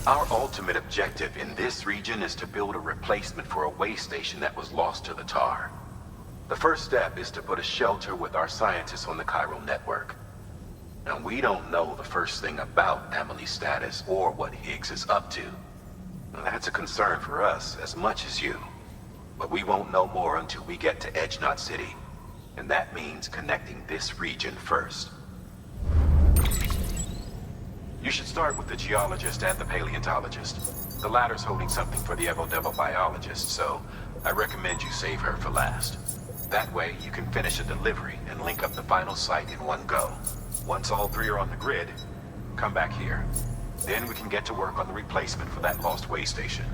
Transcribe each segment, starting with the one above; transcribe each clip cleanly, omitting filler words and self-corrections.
Our ultimate objective in this region is to build a replacement for a way station that was lost to the tar. The first step is to put a shelter with our scientists on the chiral network. Now, we don't know the first thing about Emily's status or what Higgs is up to. Now, that's a concern for us as much as you. But we won't know more until we get to Edge Knot City. And that means connecting this region first. You should start with the geologist and the paleontologist. The latter's holding something for the Evo-Devo biologist, so I recommend you save her for last. That way, you can finish a delivery and link up the final site in one go. Once all three are on the grid, come back here. Then we can get to work on the replacement for that lost way station.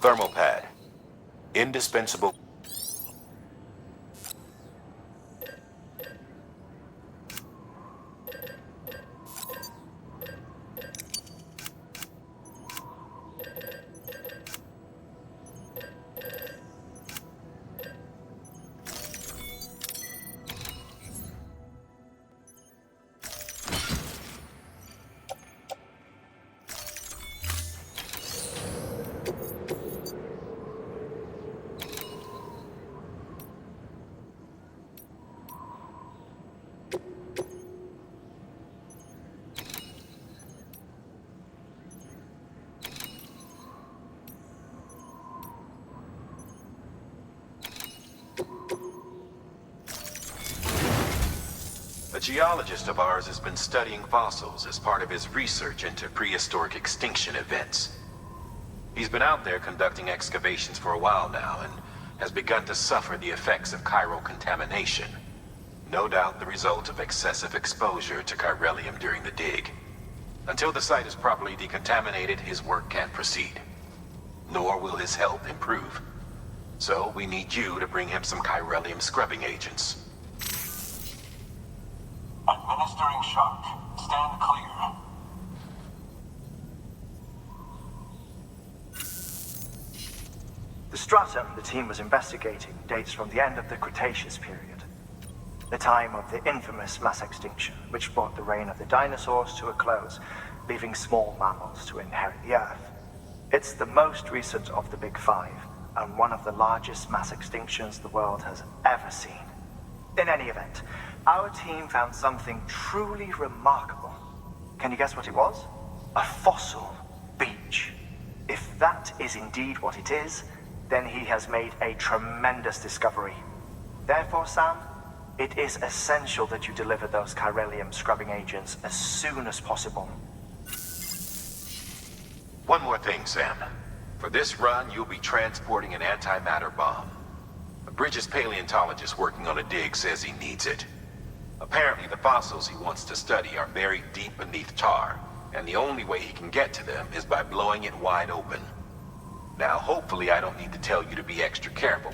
Thermal pad. Indispensable. A geologist of ours has been studying fossils as part of his research into prehistoric extinction events. He's been out there conducting excavations for a while now and has begun to suffer the effects of chiral contamination. No doubt the result of excessive exposure to chiralium during the dig. Until the site is properly decontaminated, his work can't proceed. Nor will his health improve. So we need you to bring him some chiralium scrubbing agents. Administering shock. Stand clear. The stratum the team was investigating dates from the end of the Cretaceous period, the time of the infamous mass extinction, which brought the reign of the dinosaurs to a close, leaving small mammals to inherit the Earth. It's the most recent of the Big Five, and one of the largest mass extinctions the world has ever seen. In any event, our team found something truly remarkable. Can you guess what it was? A fossil beach. If that is indeed what it is, then he has made a tremendous discovery. Therefore, Sam, it is essential that you deliver those chiralium scrubbing agents as soon as possible. One more thing, Sam. For this run, you'll be transporting an antimatter bomb. A Bridges paleontologist working on a dig says he needs it. Apparently, the fossils he wants to study are buried deep beneath tar, and the only way he can get to them is by blowing it wide open. Now, hopefully I don't need to tell you to be extra careful.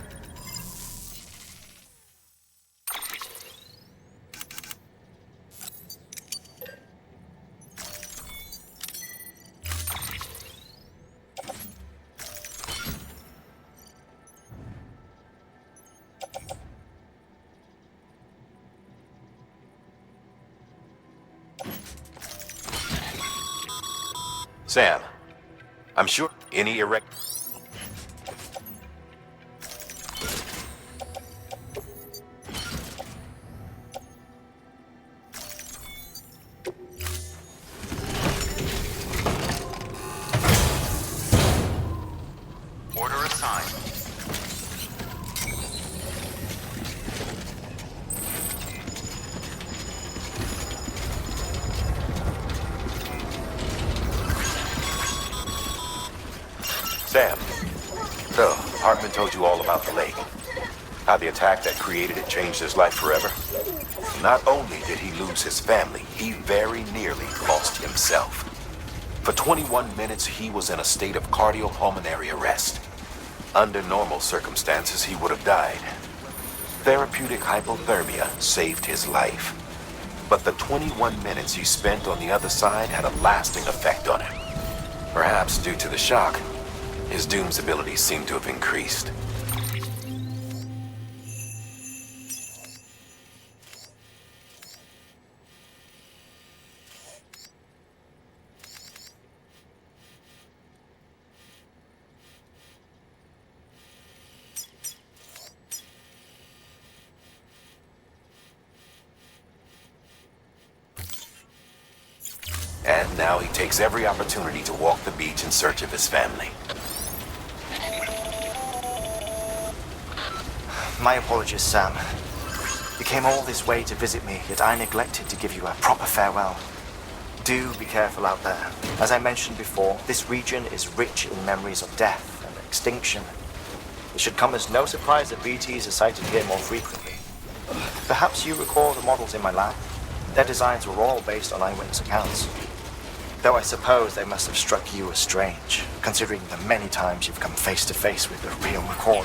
Sam, I'm sure any erect... Order assigned. Sam, so Hartman told you all about the lake. How the attack that created it changed his life forever. Not only did he lose his family, he very nearly lost himself. For 21 minutes, he was in a state of cardiopulmonary arrest. Under normal circumstances, he would have died. Therapeutic hypothermia saved his life. But the 21 minutes he spent on the other side had a lasting effect on him. Perhaps due to the shock, His Doom's abilities seem to have increased. And now he takes every opportunity to walk the beach in search of his family. My apologies, Sam. You came all this way to visit me, yet I neglected to give you a proper farewell. Do be careful out there. As I mentioned before, this region is rich in memories of death and extinction. It should come as no surprise that BTs are sighted here more frequently. Perhaps you recall the models in my lab? Their designs were all based on eyewitness accounts. Though I suppose they must have struck you as strange, considering the many times you've come face to face with the real McCoy.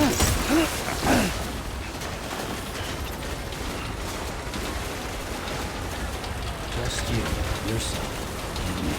Just you, yourself, and me.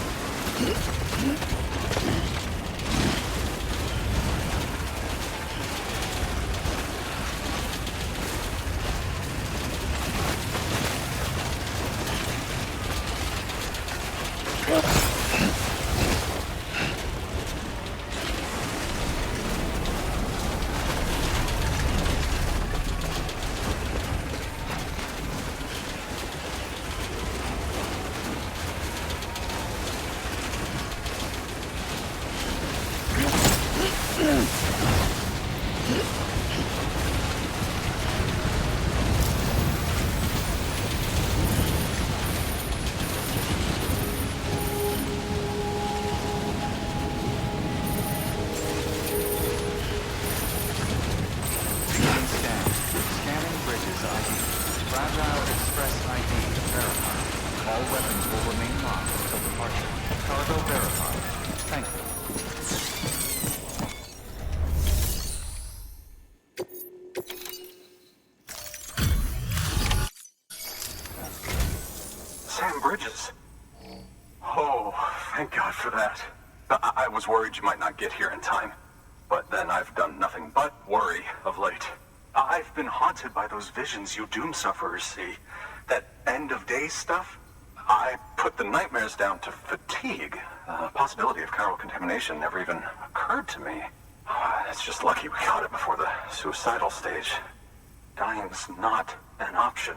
Scanning bridges ID. Fragile Express ID verified. All weapons will remain locked until departure. Cargo verified. Thank you. Sam Bridges. Oh, thank God for that. I was worried you might not get here in time. But then I've done nothing but worry of late. I've been haunted by those visions you doom sufferers see. That end of days stuff. I put the nightmares down to fatigue. The possibility of chiral contamination never even occurred to me. It's just lucky we caught it before the suicidal stage. Dying's not an option.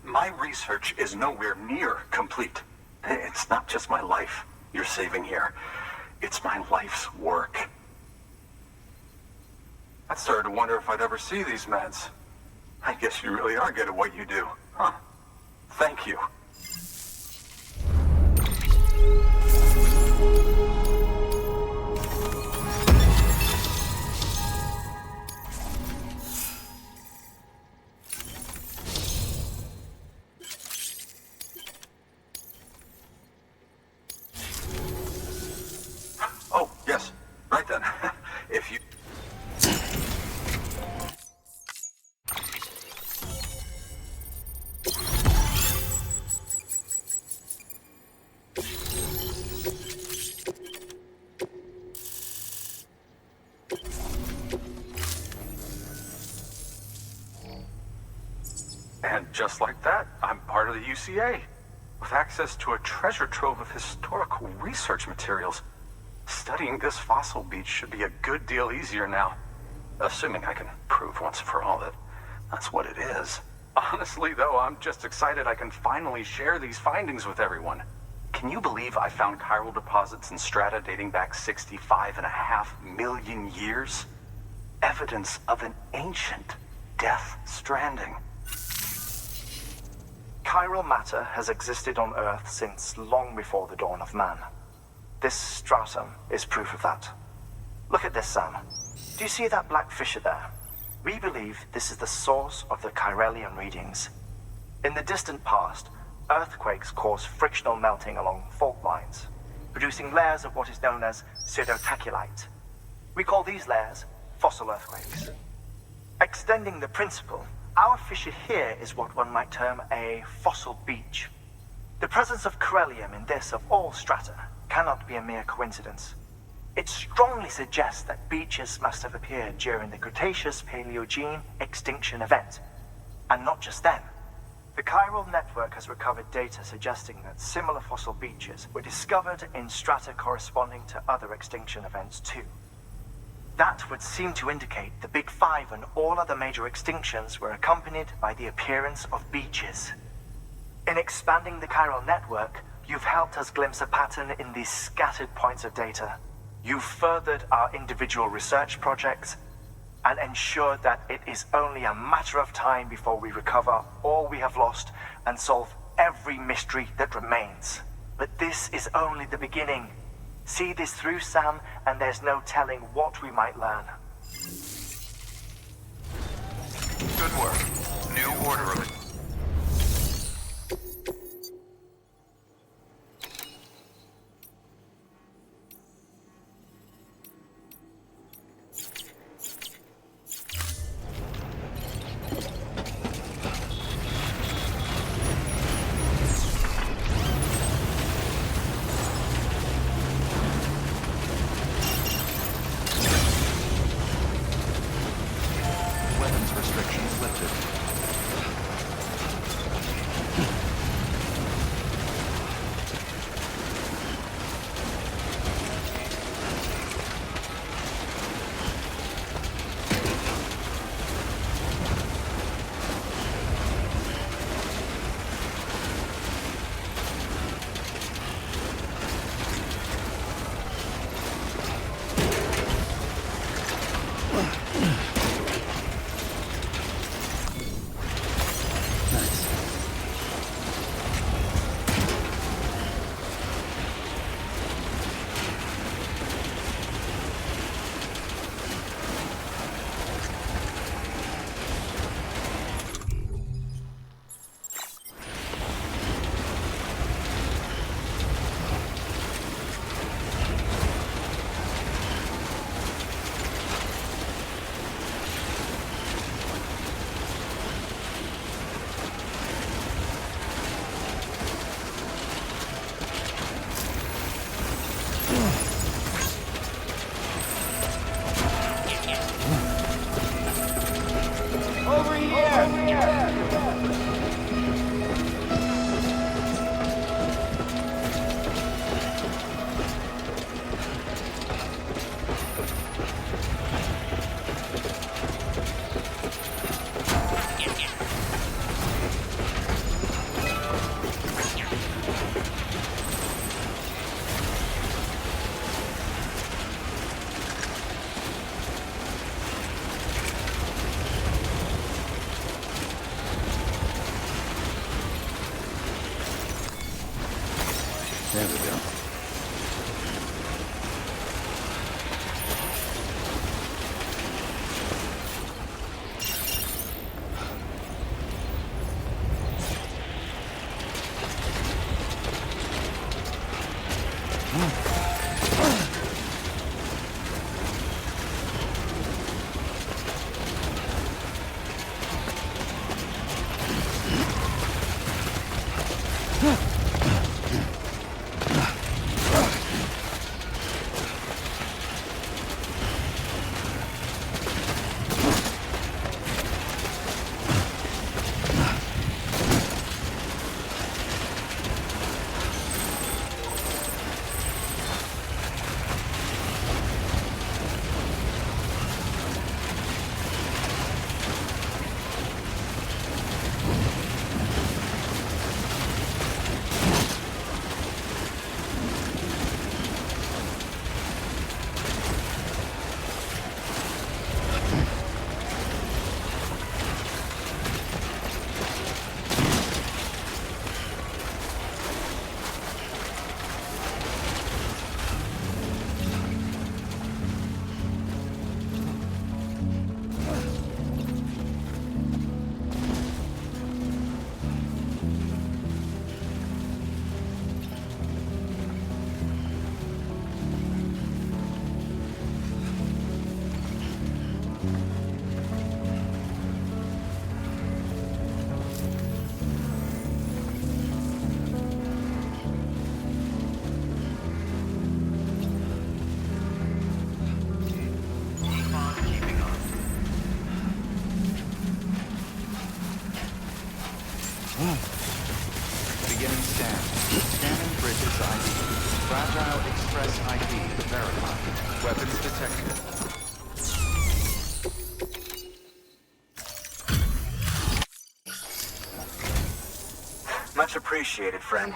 My research is nowhere near complete. It's not just my life you're saving here. It's my life's work. I started to wonder if I'd ever see these meds. I guess you really are good at what you do, huh? Thank you. Oh, yes. Right then. If you... And just like that, I'm part of the UCA, with access to a treasure trove of historical research materials. Studying this fossil beach should be a good deal easier now, assuming I can prove once for all that that's what it is. Honestly, though, I'm just excited I can finally share these findings with everyone. Can you believe I found chiral deposits in strata dating back 65.5 million years? Evidence of an ancient death stranding. Chiral matter has existed on Earth since long before the dawn of man. This stratum is proof of that. Look at this, Sam. Do you see that black fissure there? We believe this is the source of the chiralium readings. In the distant past, earthquakes caused frictional melting along fault lines, producing layers of what is known as pseudotaculite. We call these layers fossil earthquakes. Extending the principle, our fissure here is what one might term a fossil beach. The presence of chiralium in this of all strata cannot be a mere coincidence. It strongly suggests that beaches must have appeared during the Cretaceous-Paleogene extinction event. And not just then. The chiral network has recovered data suggesting that similar fossil beaches were discovered in strata corresponding to other extinction events too. That would seem to indicate the Big Five and all other major extinctions were accompanied by the appearance of beaches. In expanding the chiral network, you've helped us glimpse a pattern in these scattered points of data. You've furthered our individual research projects and ensured that it is only a matter of time before we recover all we have lost and solve every mystery that remains. But this is only the beginning. See this through, Sam, and there's no telling what we might learn. Good work. New order of it. inflicted. There we go. Beginning scan. Scanning bridges ID. Fragile Express ID verified. Weapons detected. Much appreciated, friend.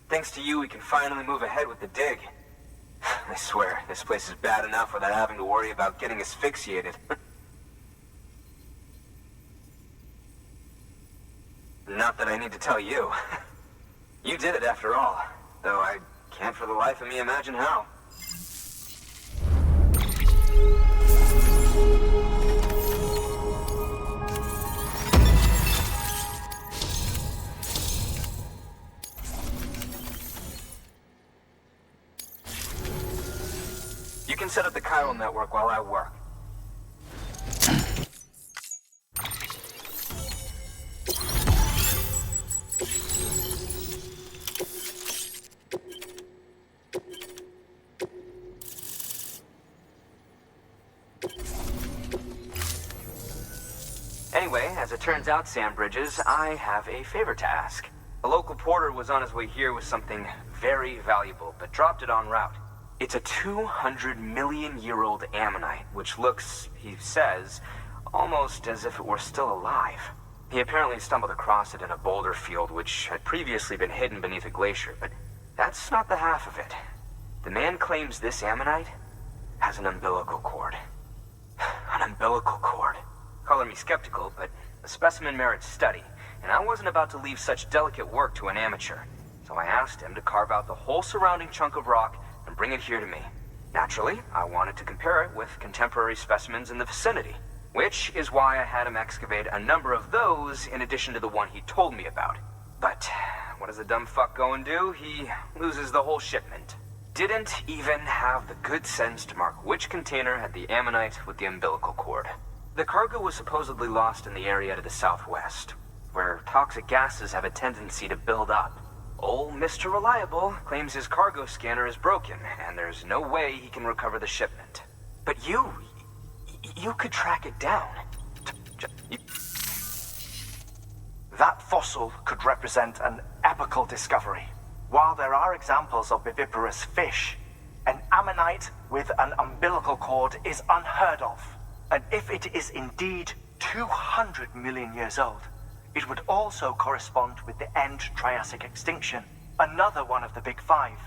Thanks to you, we can finally move ahead with the dig. I swear, this place is bad enough without having to worry about getting asphyxiated. Not that I need to tell you. You did it after all, though I can't for the life of me imagine how. You can set up the chiral network while I work. Anyway, as it turns out, Sam Bridges, I have a favor to ask. A local porter was on his way here with something very valuable, but dropped it en route. It's a 200-million-year-old ammonite, which looks, he says, almost as if it were still alive. He apparently stumbled across it in a boulder field which had previously been hidden beneath a glacier, but that's not the half of it. The man claims this ammonite has an umbilical cord. An umbilical cord. Color me skeptical, but the specimen merits study, and I wasn't about to leave such delicate work to an amateur. So I asked him to carve out the whole surrounding chunk of rock and bring it here to me. Naturally, I wanted to compare it with contemporary specimens in the vicinity, which is why I had him excavate a number of those in addition to the one he told me about. But what does the dumb fuck go and do? He loses the whole shipment. Didn't even have the good sense to mark which container had the ammonite with the umbilical cord. The cargo was supposedly lost in the area to the southwest, where toxic gases have a tendency to build up. Old Mr. Reliable claims his cargo scanner is broken, and there's no way he can recover the shipment. But you could track it down. That fossil could represent an epochal discovery. While there are examples of viviparous fish, an ammonite with an umbilical cord is unheard of. And if it is indeed 200 million years old, it would also correspond with the end Triassic extinction, another one of the big five.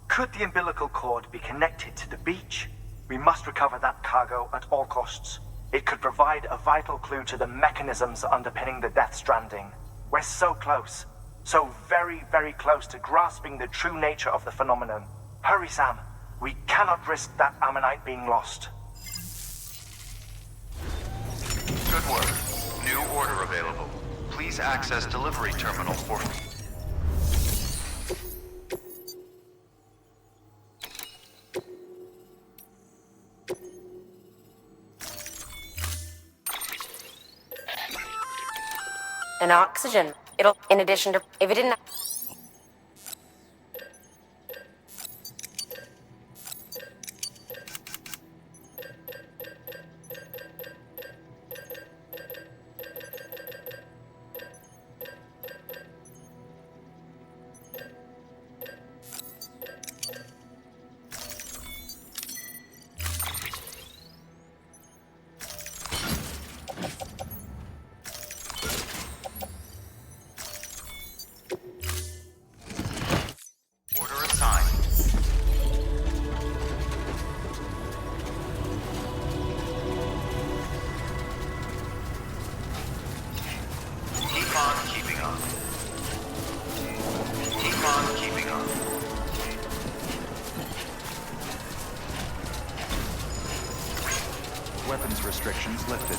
Could the umbilical cord be connected to the beach? We must recover that cargo at all costs. It could provide a vital clue to the mechanisms underpinning the Death Stranding. We're so close. So very, very close to grasping the true nature of the phenomenon. Hurry, Sam. We cannot risk that ammonite being lost. Good work. New order available. Please access delivery terminal for... And oxygen. It'll, in addition to, if it didn't... Order assigned. Keep on keeping on. Keep on keeping on. Weapons restrictions lifted.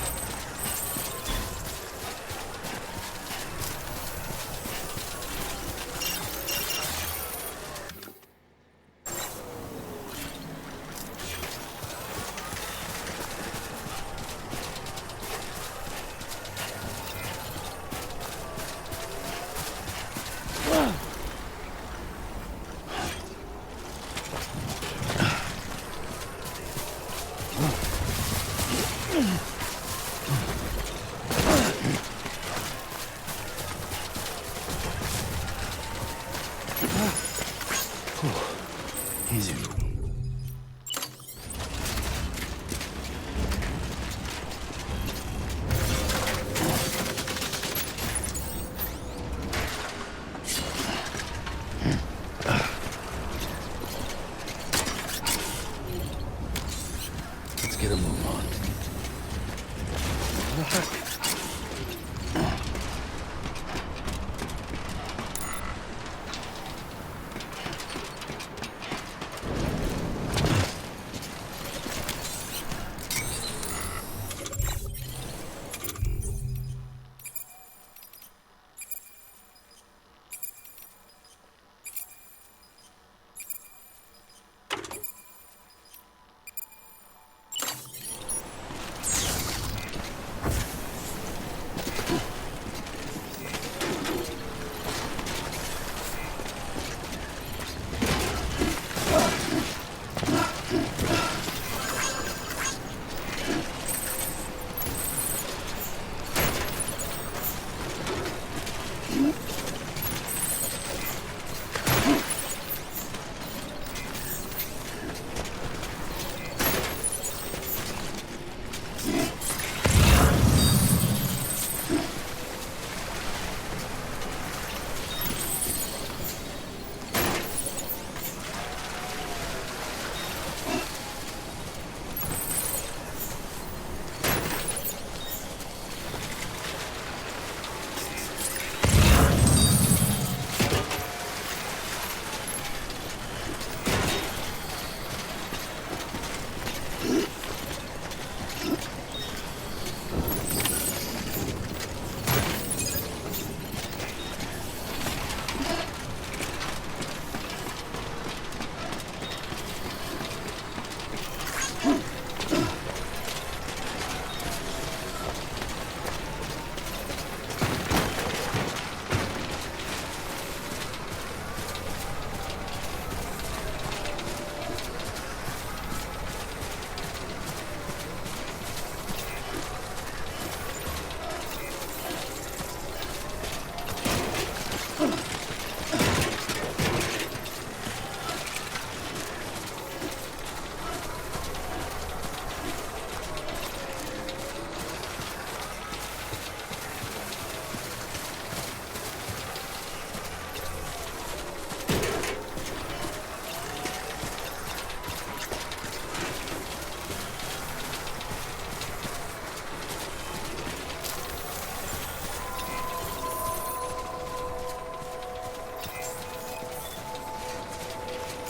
Easy. Let's get a move on.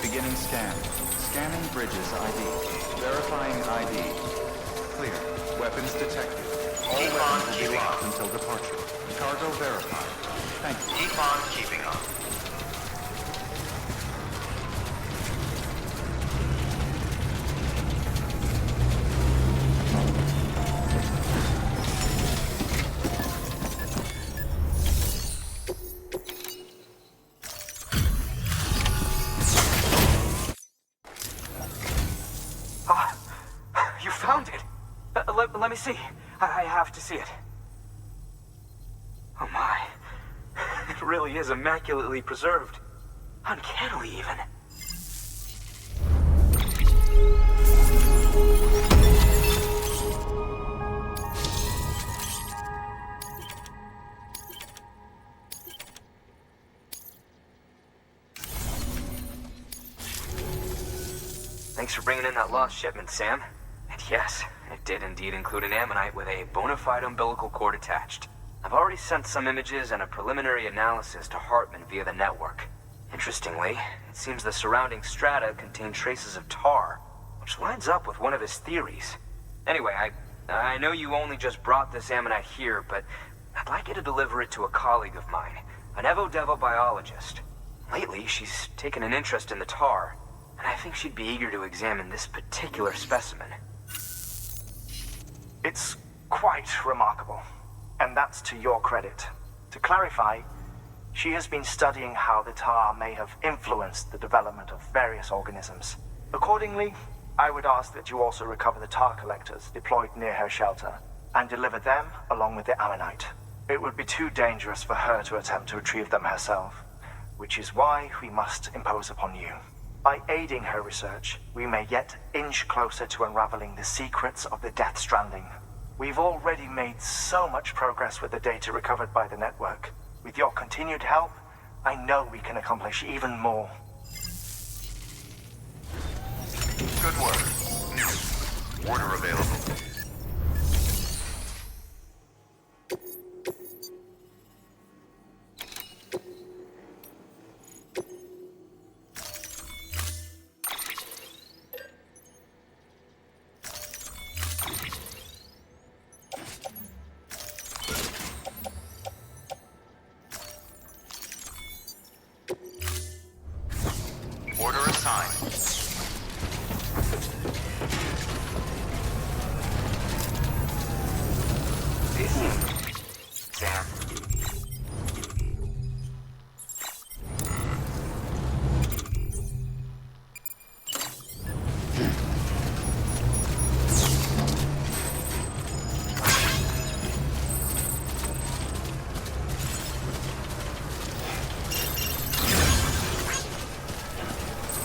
Beginning scan. Scanning bridges ID. Verifying ID. Clear. Weapons detected. All Keep weapons on will be keeping locked on. until departure. Cargo verified. Thank you. Keep on keeping on. You found it! Let me see. I have to see it. Oh my. It really is immaculately preserved. Uncannily, even. Thanks for bringing in that lost shipment, Sam. And yes, it did indeed include an ammonite with a bona fide umbilical cord attached. I've already sent some images and a preliminary analysis to Hartman via the network. Interestingly, it seems the surrounding strata contain traces of tar, which lines up with one of his theories. Anyway, I know you only just brought this ammonite here, but I'd like you to deliver it to a colleague of mine, an Evo-Devo biologist. Lately, she's taken an interest in the tar, and I think she'd be eager to examine this particular specimen. It's quite remarkable, and that's to your credit. To clarify, she has been studying how the tar may have influenced the development of various organisms. Accordingly, I would ask that you also recover the tar collectors deployed near her shelter and deliver them along with the ammonite. It would be too dangerous for her to attempt to retrieve them herself, which is why we must impose upon you. By aiding her research, we may yet inch closer to unraveling the secrets of the Death Stranding. We've already made so much progress with the data recovered by the network. With your continued help, I know we can accomplish even more. Good work. New. Order available. Order assigned. Sam.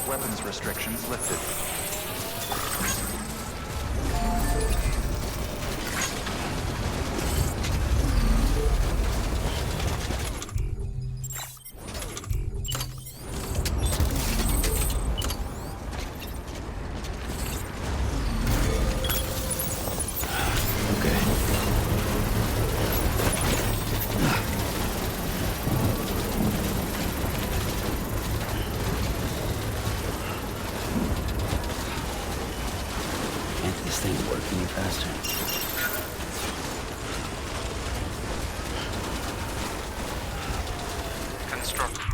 weapons restrictions lifted. This thing work any faster? Construction.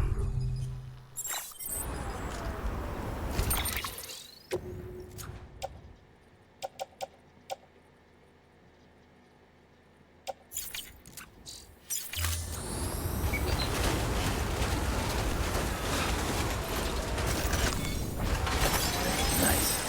Nice.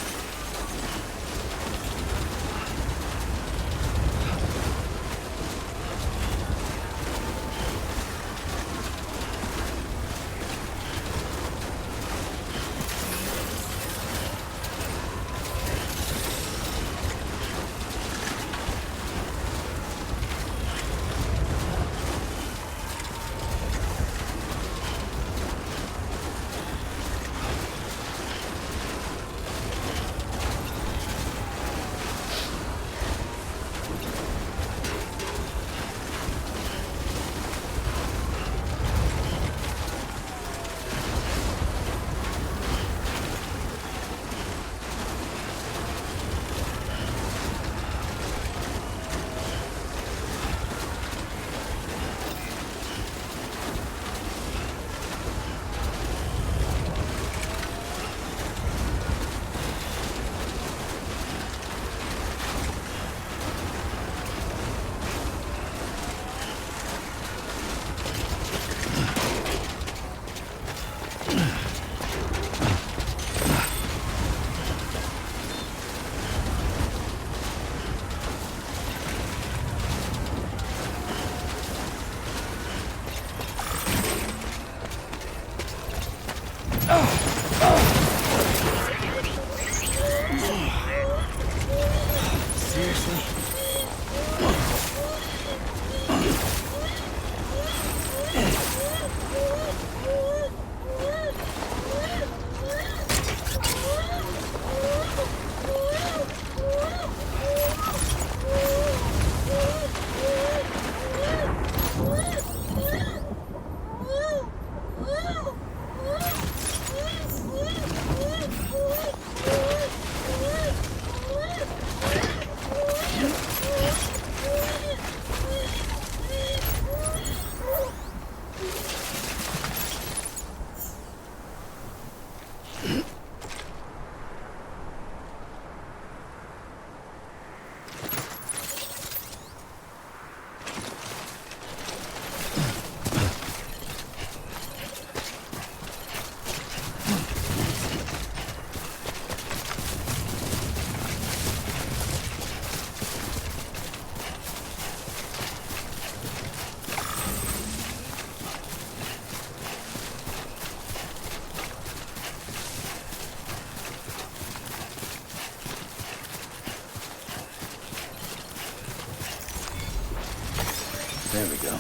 There we go.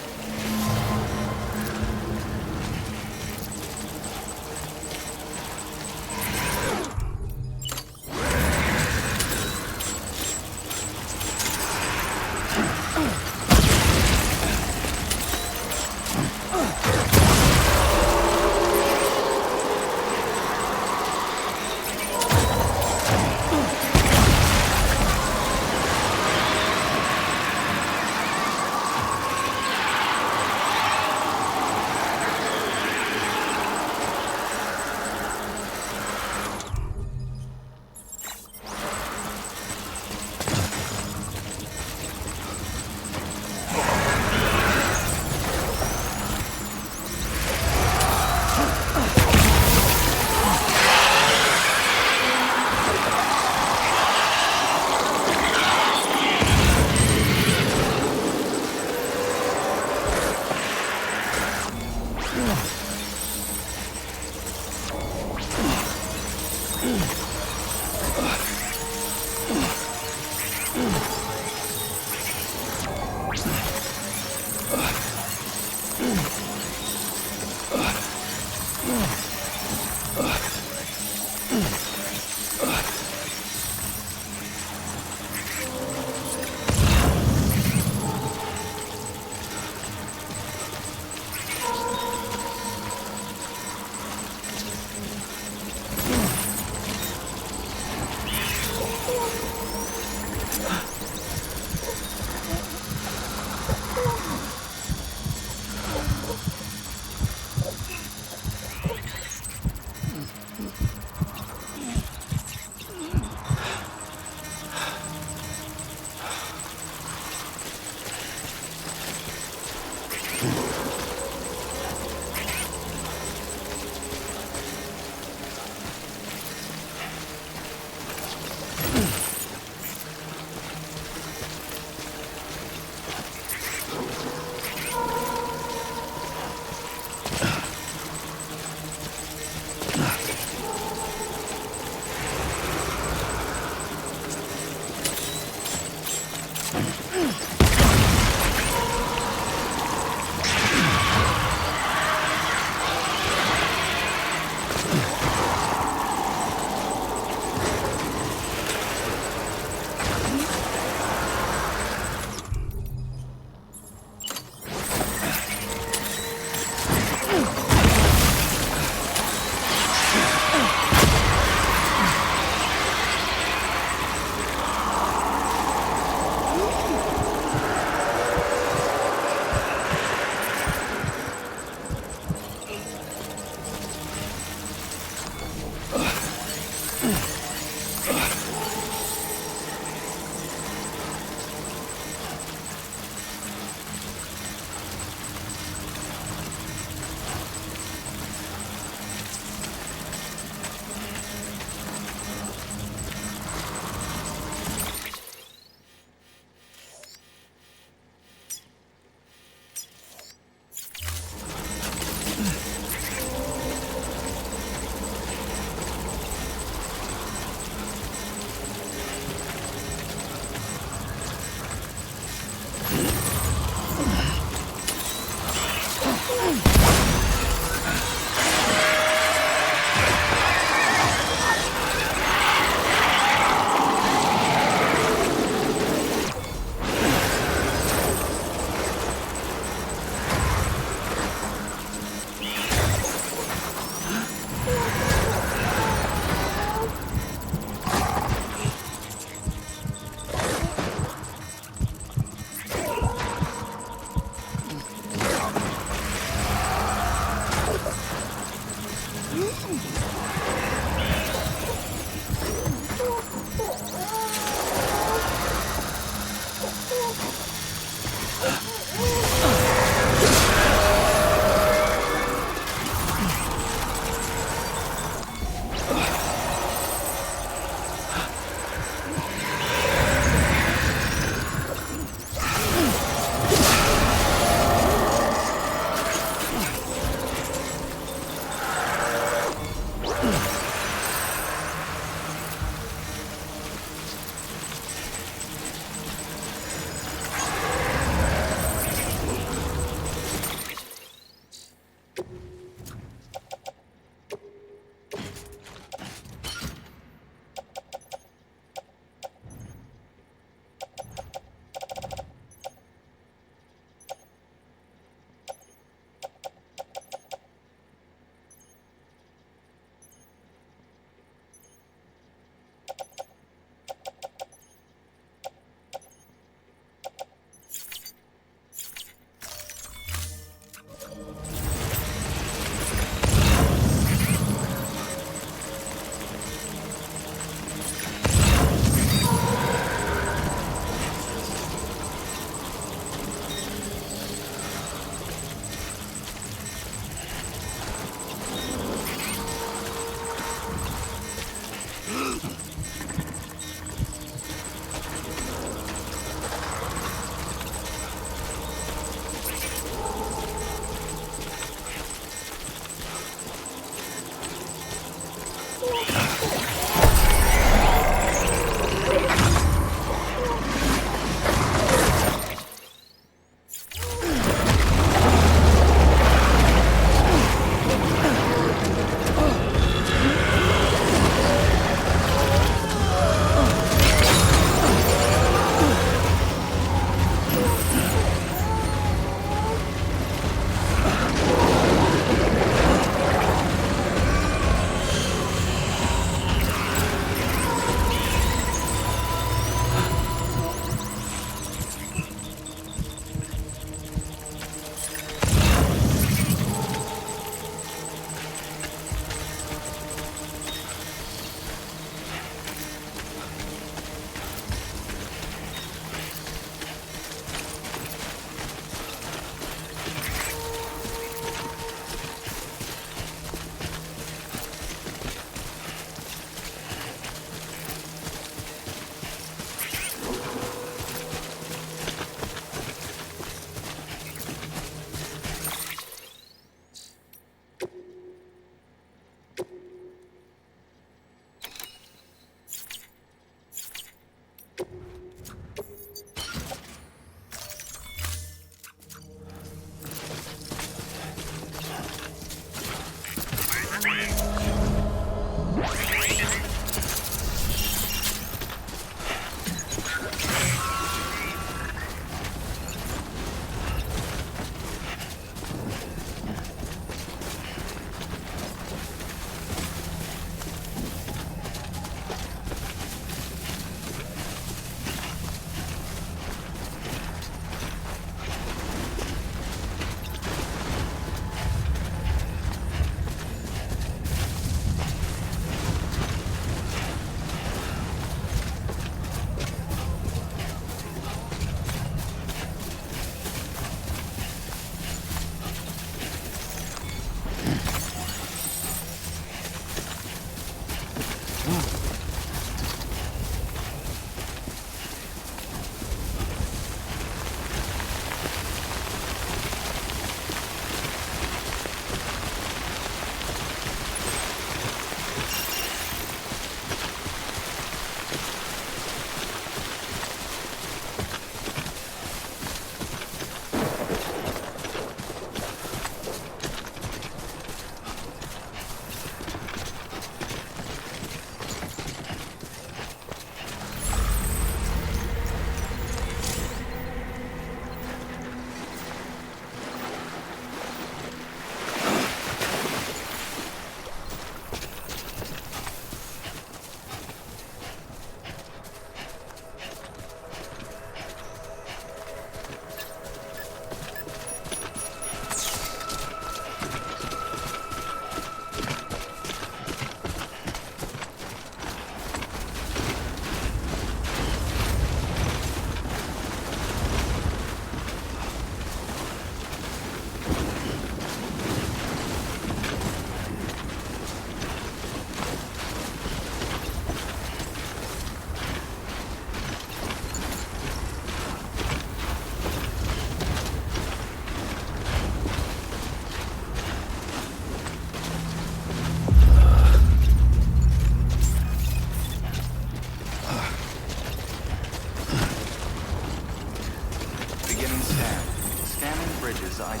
Bridges ID.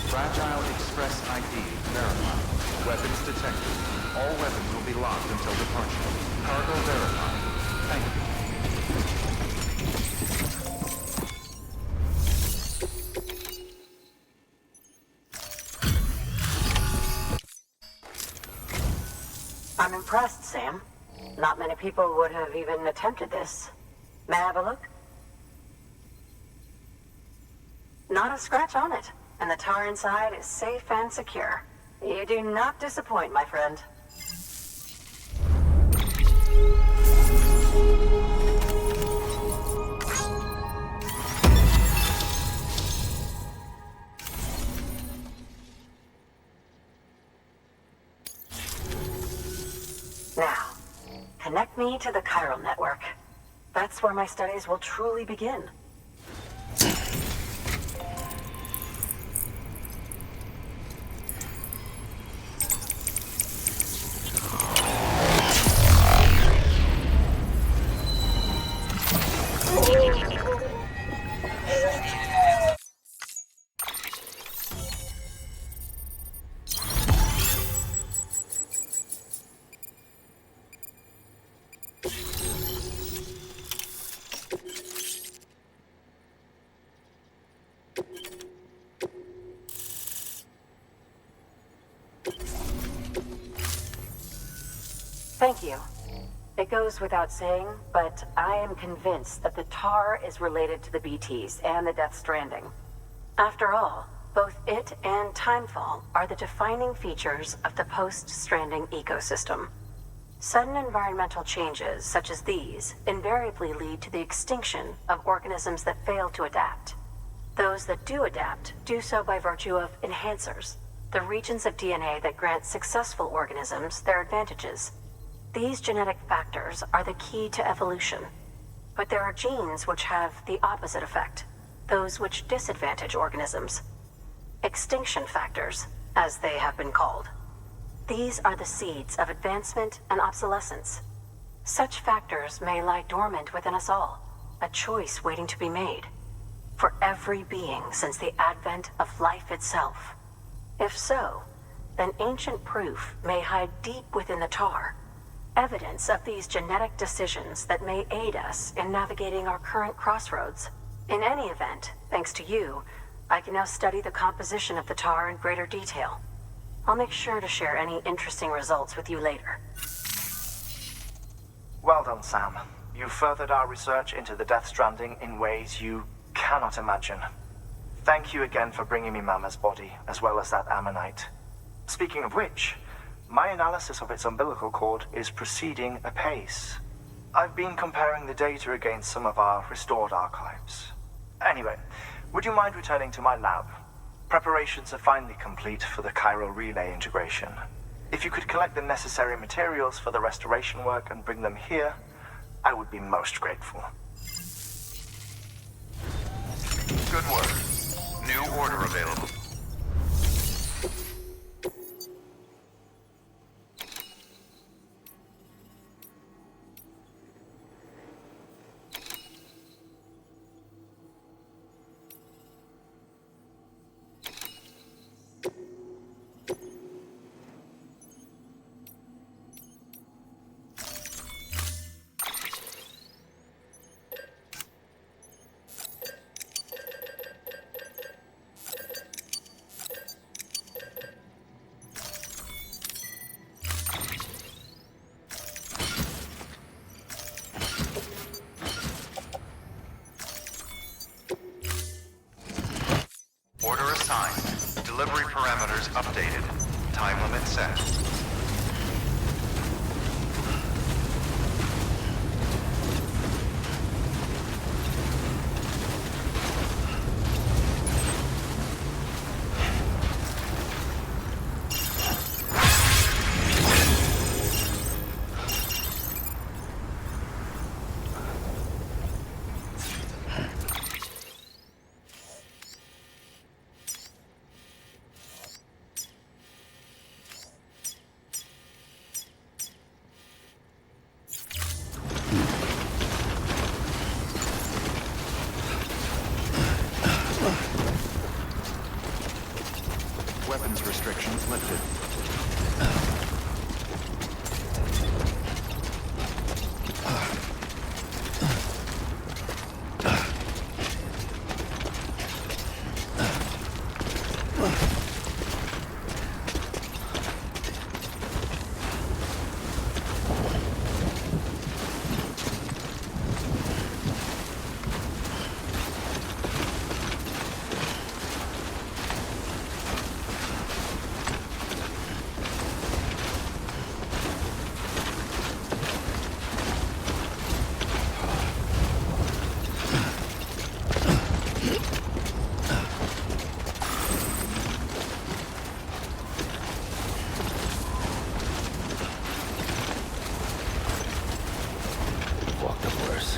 Fragile Express ID verified. Weapons detected. All weapons will be locked until departure. Cargo verified. Thank you. I'm impressed, Sam. Not many people would have even attempted this. May I have a look? Not a scratch on it, and the tar inside is safe and secure. You do not disappoint, my friend. Now, connect me to the chiral network. That's where my studies will truly begin. Thank you. It goes without saying, but I am convinced that the tar is related to the BTs and the Death Stranding. After all, both it and Timefall are the defining features of the post-Stranding ecosystem. Sudden environmental changes such as these invariably lead to the extinction of organisms that fail to adapt. Those that do adapt do so by virtue of enhancers, the regions of DNA that grant successful organisms their advantages. These genetic factors are the key to evolution. But there are genes which have the opposite effect, those which disadvantage organisms. Extinction factors, as they have been called. These are the seeds of advancement and obsolescence. Such factors may lie dormant within us all, a choice waiting to be made. For every being since the advent of life itself. If so, then ancient proof may hide deep within the tar. Evidence of these genetic decisions that may aid us in navigating our current crossroads. In any event, thanks to you, I can now study the composition of the tar in greater detail. I'll make sure to share any interesting results with you later. Well done, Sam. You furthered our research into the Death Stranding in ways you cannot imagine. Thank you again for bringing me Mama's body, as well as that ammonite. Speaking of which, my analysis of its umbilical cord is proceeding apace. I've been comparing the data against some of our restored archives. Anyway, would you mind returning to my lab? Preparations are finally complete for the chiral relay integration. If you could collect the necessary materials for the restoration work and bring them here, I would be most grateful. Good work. New order available. Order assigned. Delivery parameters updated. Time limit set. Weapons restrictions lifted. Walked up worse.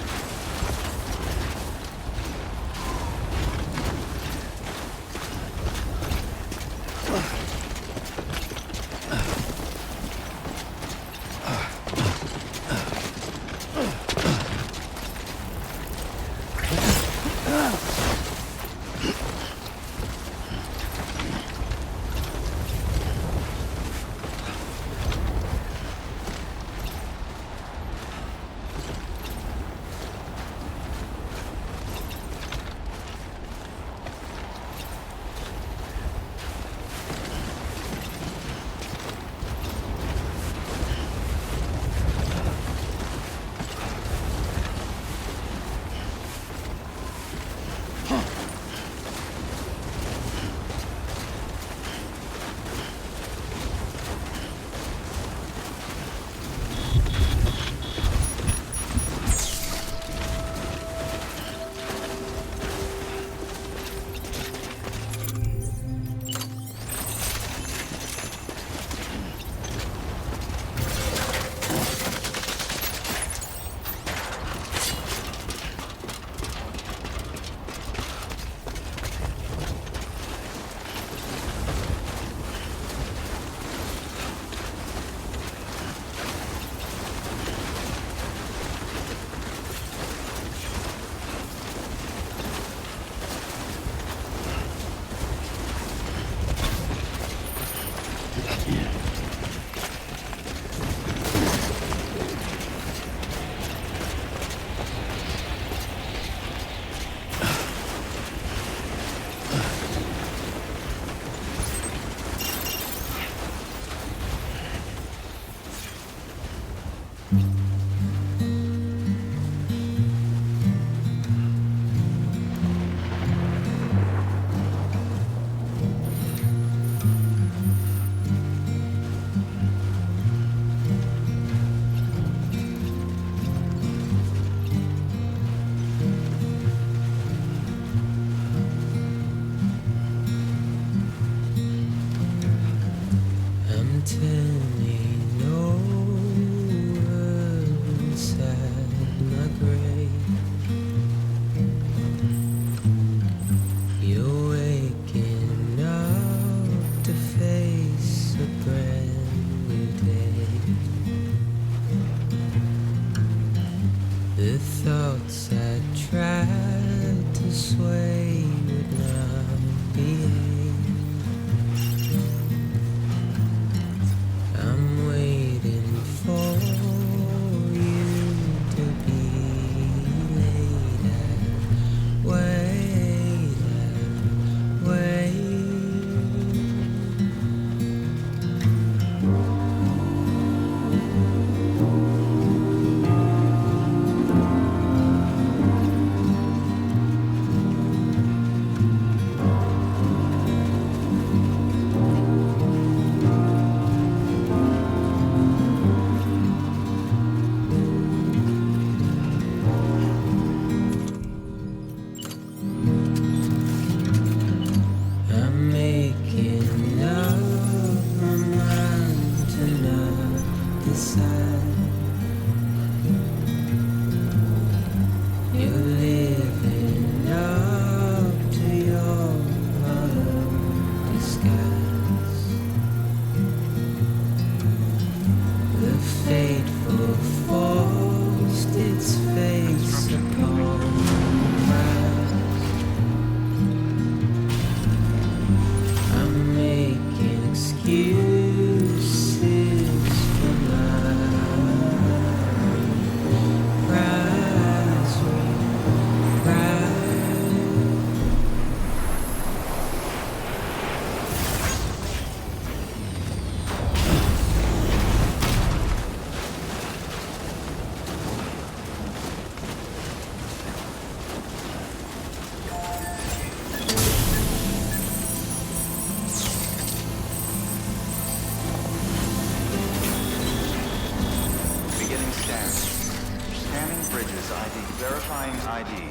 ID.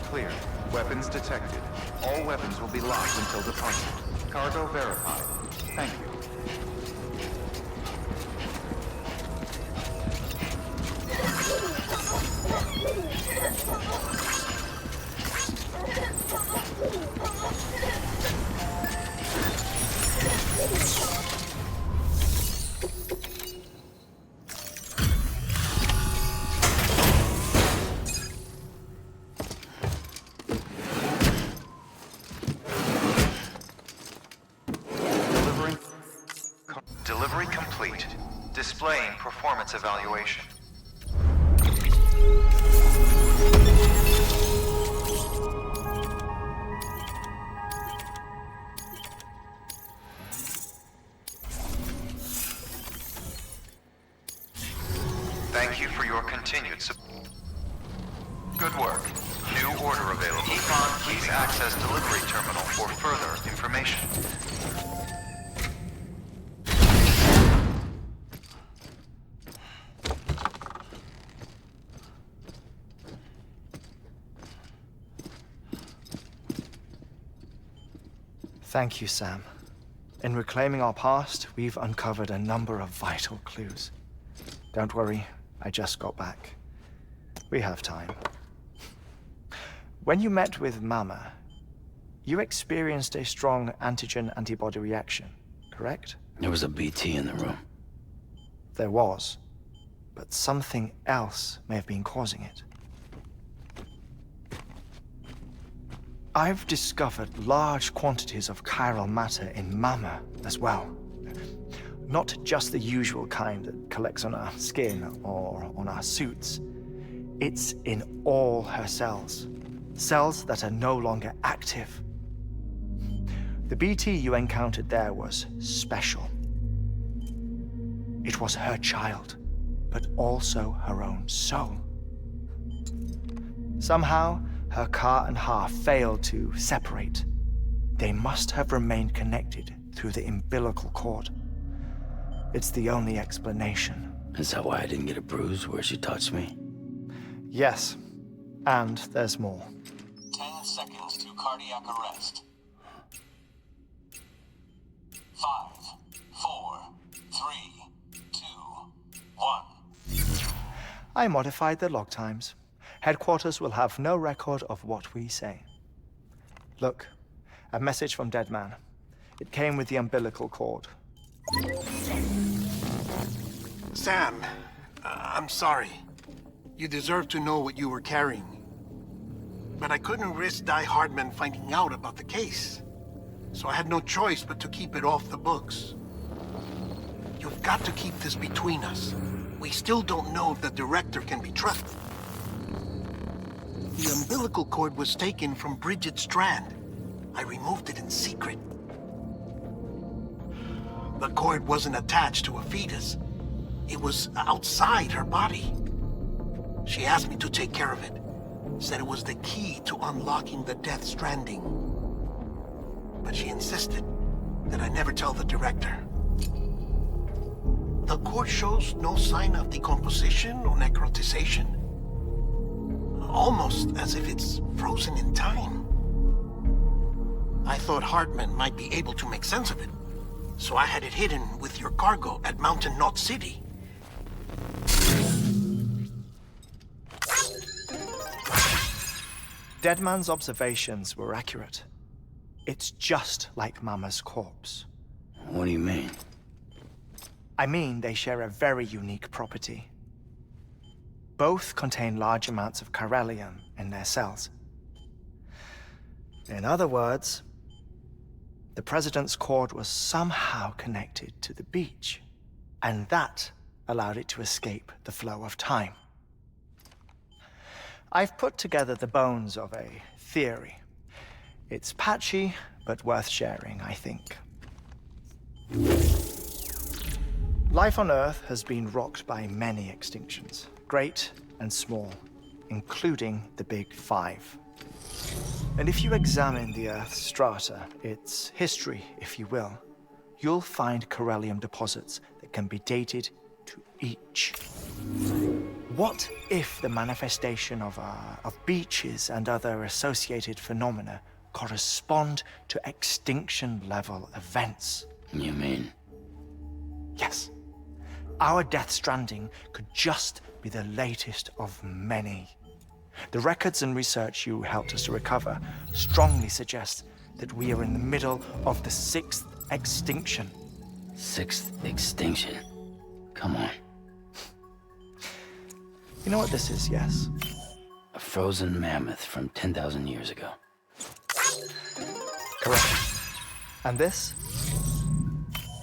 Clear. Weapons detected. All weapons will be locked until departure. Cargo verified. Thank you. Delivery complete. Displaying performance evaluation. Thank you for your continued support. Good work. New order available. Econ, please access delivery terminal for further information. Thank you, Sam. In reclaiming our past, we've uncovered a number of vital clues. Don't worry, I just got back. We have time. When you met with Mama, you experienced a strong antigen-antibody reaction, correct? There was a BT in the room. There was, but something else may have been causing it. I've discovered large quantities of chiral matter in Mama as well. Not just the usual kind that collects on our skin or on our suits. It's in all her cells. Cells that are no longer active. The BT you encountered there was special. It was her child, but also her own soul. Somehow, her Ka and Ha failed to separate. They must have remained connected through the umbilical cord. It's the only explanation. Is that why I didn't get a bruise where she touched me? Yes, and there's more. 10 seconds to cardiac arrest. 5, 4, 3, 2, 1. I modified the log times. Headquarters will have no record of what we say. Look, a message from Deadman. It came with the umbilical cord. Sam, I'm sorry. You deserve to know what you were carrying. But I couldn't risk Die Hardman finding out about the case. So I had no choice but to keep it off the books. You've got to keep this between us. We still don't know if the director can be trusted. The umbilical cord was taken from Bridget Strand. I removed it in secret. The cord wasn't attached to a fetus. It was outside her body. She asked me to take care of it. Said it was the key to unlocking the Death Stranding. But she insisted that I never tell the director. The cord shows no sign of decomposition or necrotization. Almost as if it's frozen in time. I thought Hartman might be able to make sense of it, so I had it hidden with your cargo at Mountain Knot City. Deadman's observations were accurate. It's just like Mama's corpse. What do you mean? I mean, they share a very unique property. Both contain large amounts of chiralium in their cells. In other words, the President's cord was somehow connected to the beach, and that allowed it to escape the flow of time. I've put together the bones of a theory. It's patchy, but worth sharing, I think. Life on Earth has been rocked by many extinctions, great and small, including the Big Five. And if you examine the Earth's strata, its history, if you will, you'll find chiralium deposits that can be dated to each. What if the manifestation of beaches and other associated phenomena correspond to extinction-level events? You mean? Yes. Our Death Stranding could just be the latest of many. The records and research you helped us to recover strongly suggest that we are in the middle of the 6th extinction. 6th extinction? Come on. You know what this is, yes? A frozen mammoth from 10,000 years ago. Correct. And this?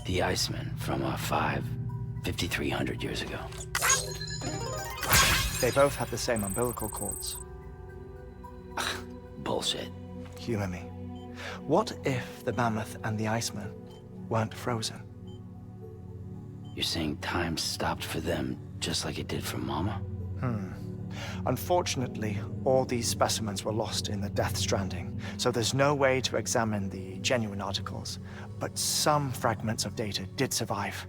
The Iceman from 5,300 years ago. They both have the same umbilical cords. Bullshit. Humor me. What if the mammoth and the Iceman weren't frozen? You're saying time stopped for them just like it did for Mama? Unfortunately, all these specimens were lost in the Death Stranding, so there's no way to examine the genuine articles, but some fragments of data did survive.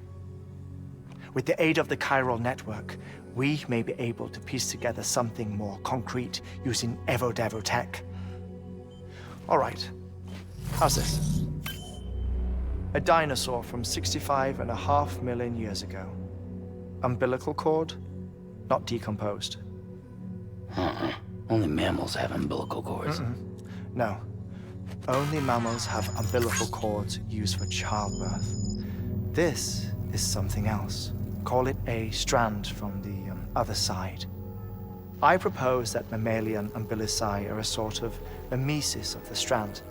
With the aid of the chiral network, we may be able to piece together something more concrete using Evo-Devo tech. All right, how's this? A dinosaur from 65.5 million years ago. Umbilical cord, not decomposed. Only mammals have umbilical cords. No. Only mammals have umbilical cords used for childbirth. This is something else. Call it a strand from the other side. I propose that mammalian umbilici are a sort of mimesis of the strand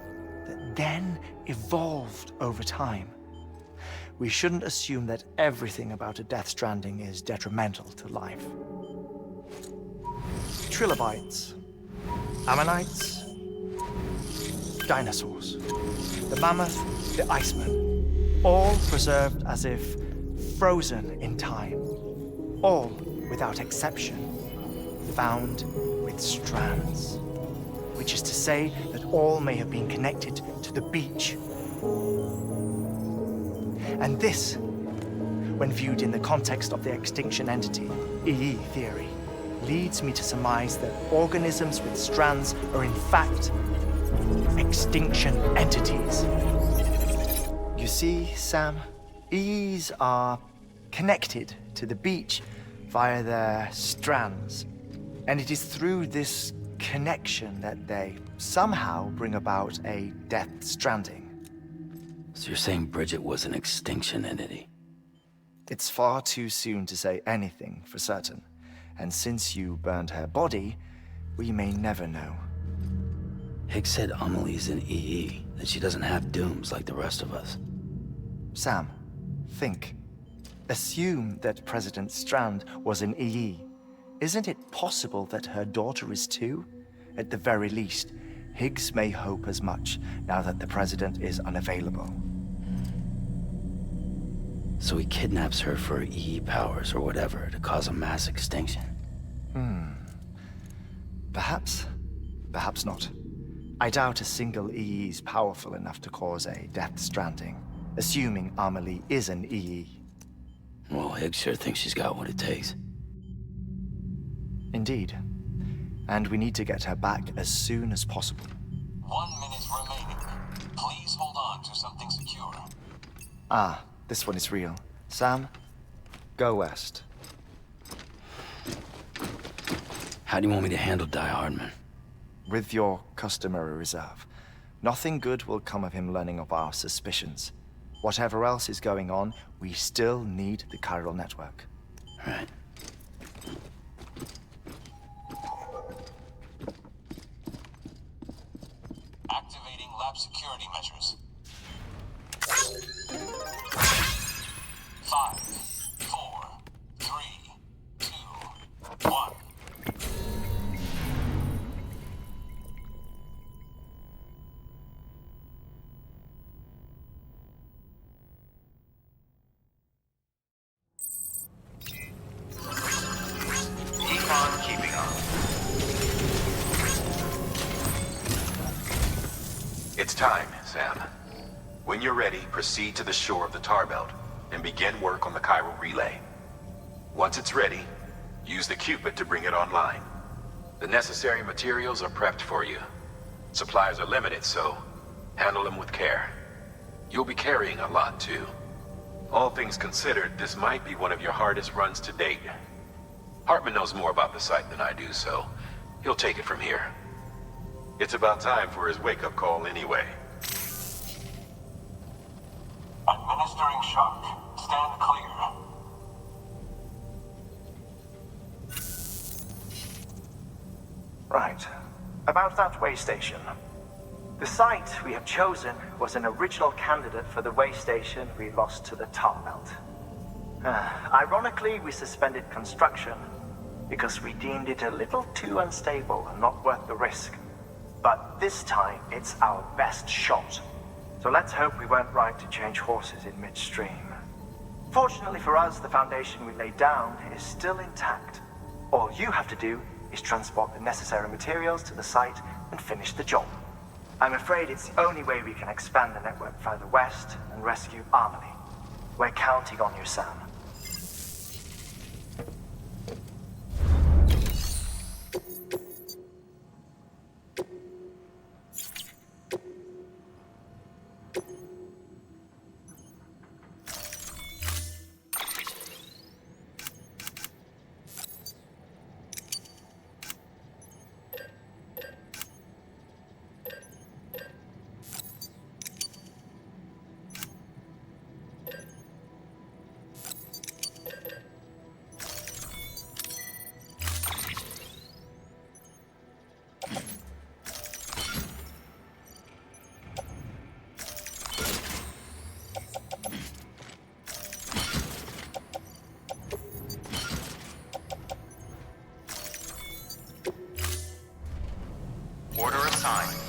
that then evolved over time. We shouldn't assume that everything about a Death Stranding is detrimental to life. Trilobites, ammonites, dinosaurs, the mammoth, the Iceman, all preserved as if frozen in time, all, without exception, found with strands, which is to say that all may have been connected to the beach. And this, when viewed in the context of the extinction entity, EE theory, leads me to surmise that organisms with strands are in fact extinction entities. You see, Sam, EEs are connected to the beach via their strands, and it is through this connection that they somehow bring about a Death Stranding. So you're saying Bridget was an extinction entity? It's far too soon to say anything for certain. And since you burned her body, we may never know. Higgs said Amelie's an EE, that she doesn't have dooms like the rest of us. Sam, think. Assume that President Strand was an EE. Isn't it possible that her daughter is too? At the very least, Higgs may hope as much now that the President is unavailable. So he kidnaps her for EE powers or whatever to cause a mass extinction. Perhaps. Perhaps not. I doubt a single EE is powerful enough to cause a Death Stranding, assuming Amelie is an EE. Well, Higgs sure thinks she's got what it takes. Indeed. And we need to get her back as soon as possible. 1 minute remaining. Please hold on to something secure. Ah, this one is real. Sam, go west. How do you want me to handle Die Hardman? With your customary reserve. Nothing good will come of him learning of our suspicions. Whatever else is going on, we still need the chiral network. Right. Activating lab security measures. 5, 4, 3, 2, 1. Keep on keeping on. It's time, Sam. When you're ready, proceed to the shore of the tar belt and begin work on the chiral relay. Once it's ready, Use the Cupid to bring it online. The necessary materials are prepped for you. Supplies are limited, so handle them with care. You'll be carrying a lot, too. All things considered, this might be one of your hardest runs to date. Hartman knows more about the site than I do, so he'll take it from here. It's about time for his wake-up call anyway. Administering shock. Stand clear. Right. About that way station. The site we have chosen was an original candidate for the way station we lost to the tar belt. Ironically, we suspended construction because we deemed it a little too unstable and not worth the risk. But this time, it's our best shot. So let's hope we weren't right to change horses in midstream. Fortunately for us, the foundation we laid down is still intact. All you have to do is transport the necessary materials to the site and finish the job. I'm afraid it's the only way we can expand the network further west and rescue Amelie. We're counting on you, Sam. Order assigned.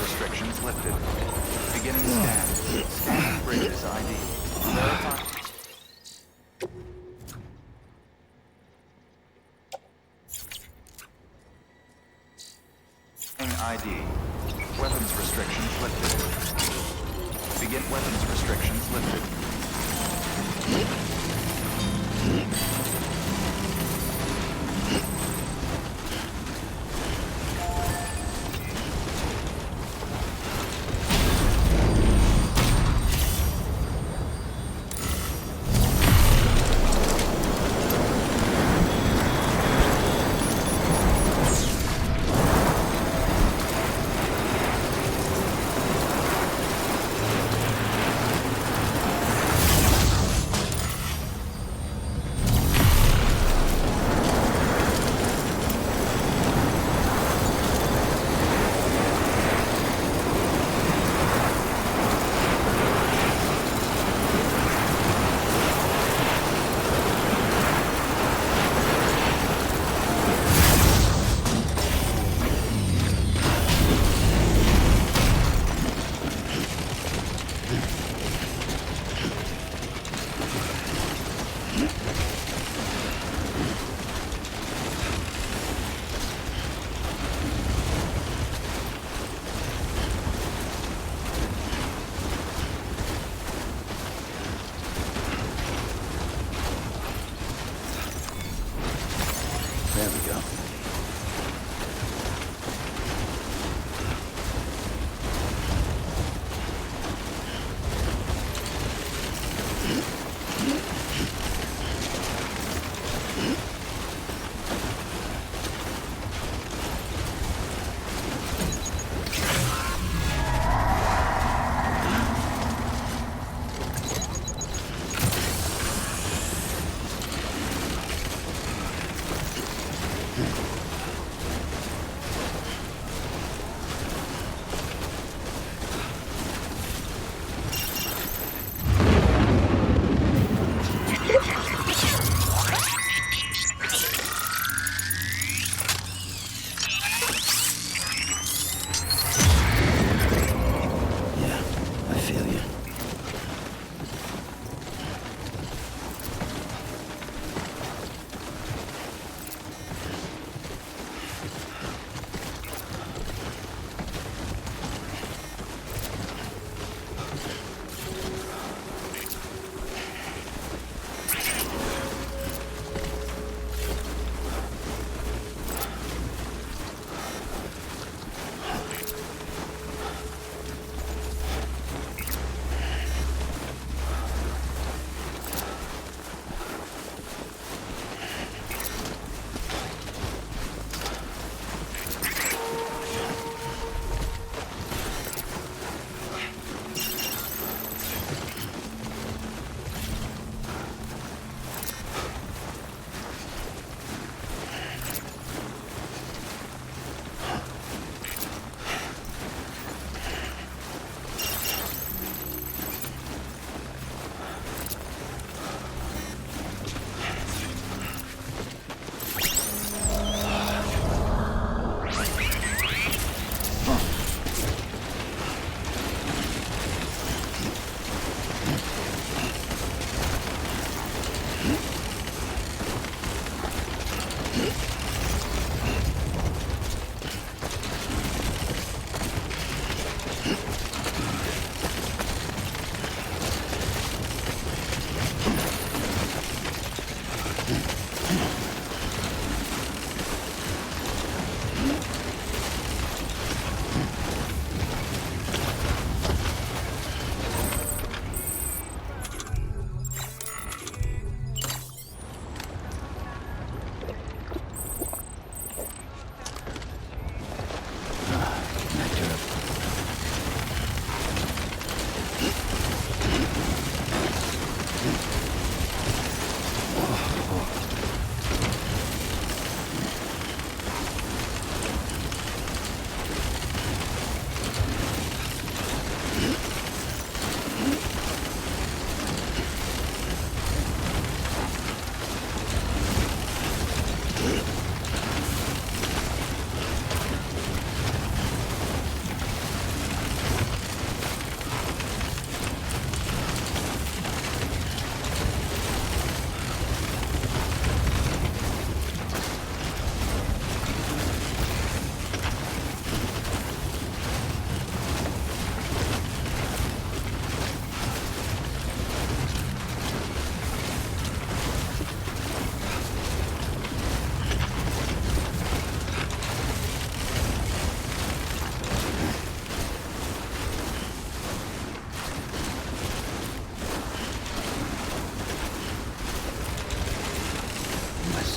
Restrictions lifted. Beginning scan. Scanning bridges ID. Verify. ID. Weapons restrictions lifted. Begin weapons restrictions lifted.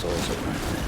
assholes are running it.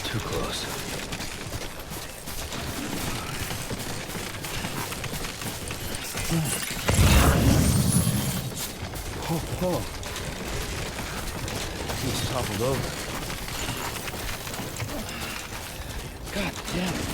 Too close. Oh. He's toppled over. God damn it.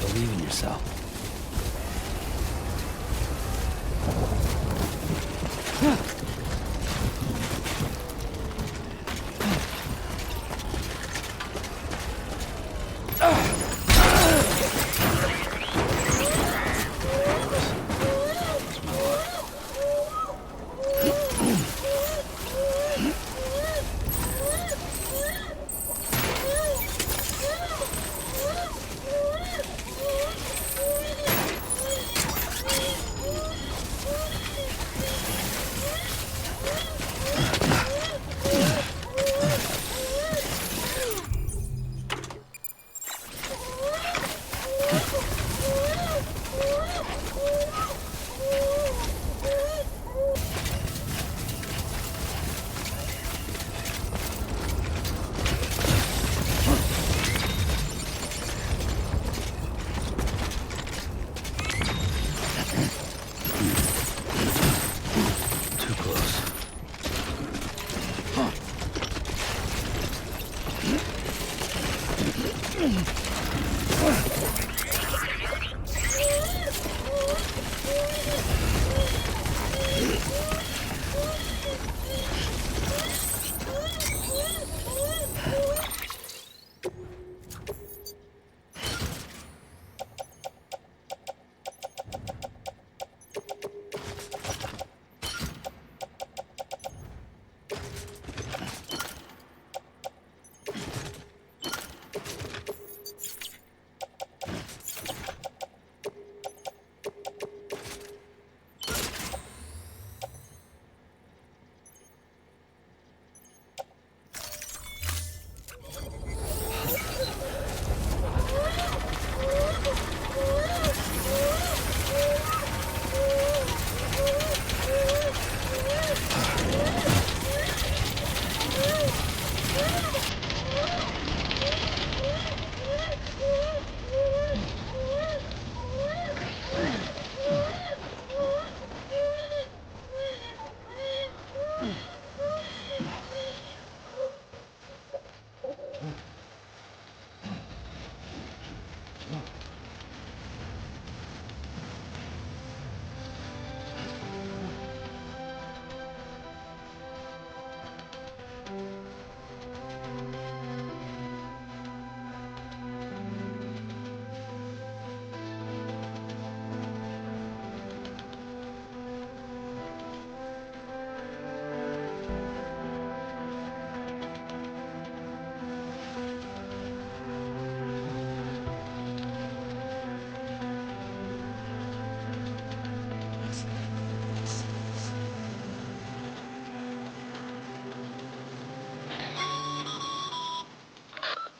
Believe in yourself.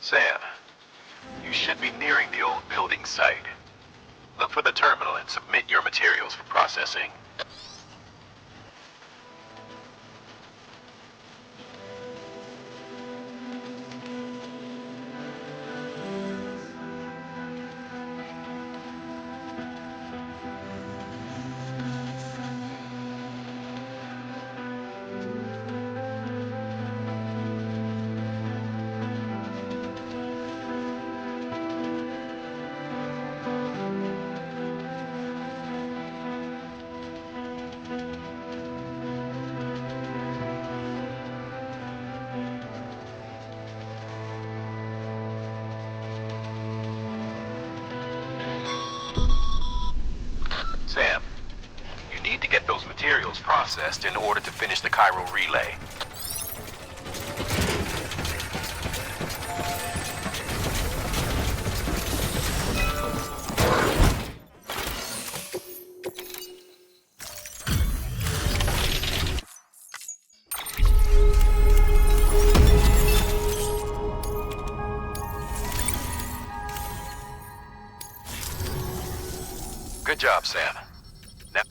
Sam, you should be nearing the old building site. Look for the terminal and submit your materials for processing. Sam, you need to get those materials processed in order to finish the Cairo relay. Good job, Sam. Now...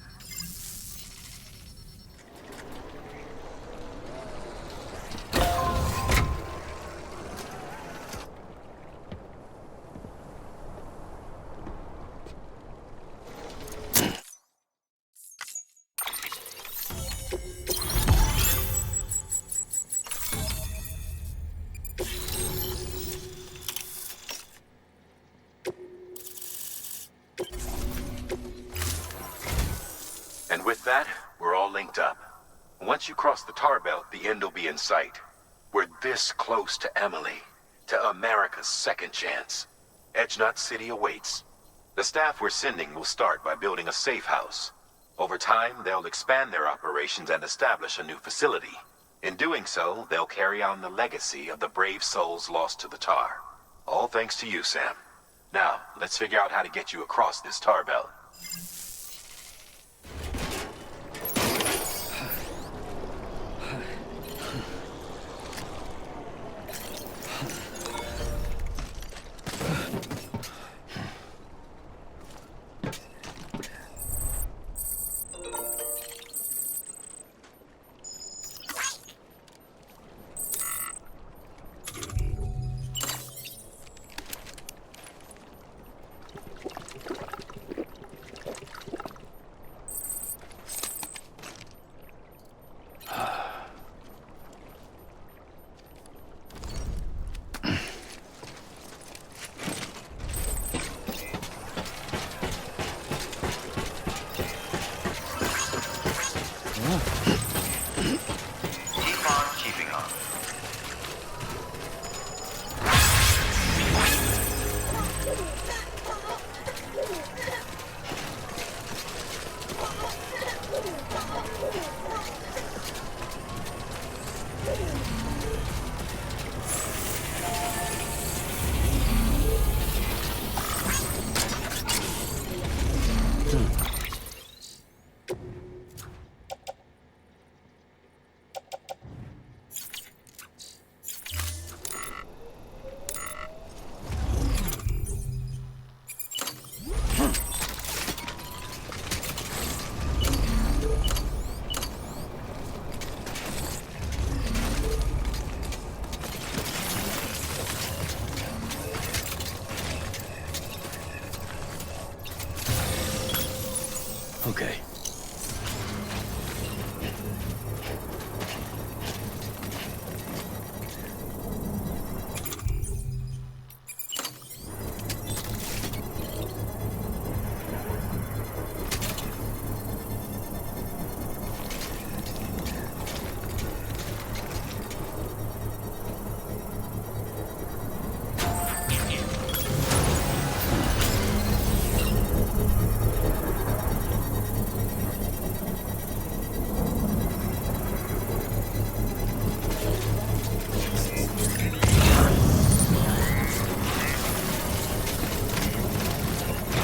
And with that, we're all linked up. Once you cross the tar belt, the end will be in sight. We're this close to Emily, to America's second chance. Edgenut City awaits. The staff we're sending will start by building a safe house. Over time, they'll expand their operations and establish a new facility. In doing so, they'll carry on the legacy of the brave souls lost to the tar. All thanks to you, Sam. Now, let's figure out how to get you across this tar belt. Keep on keeping on. Okay.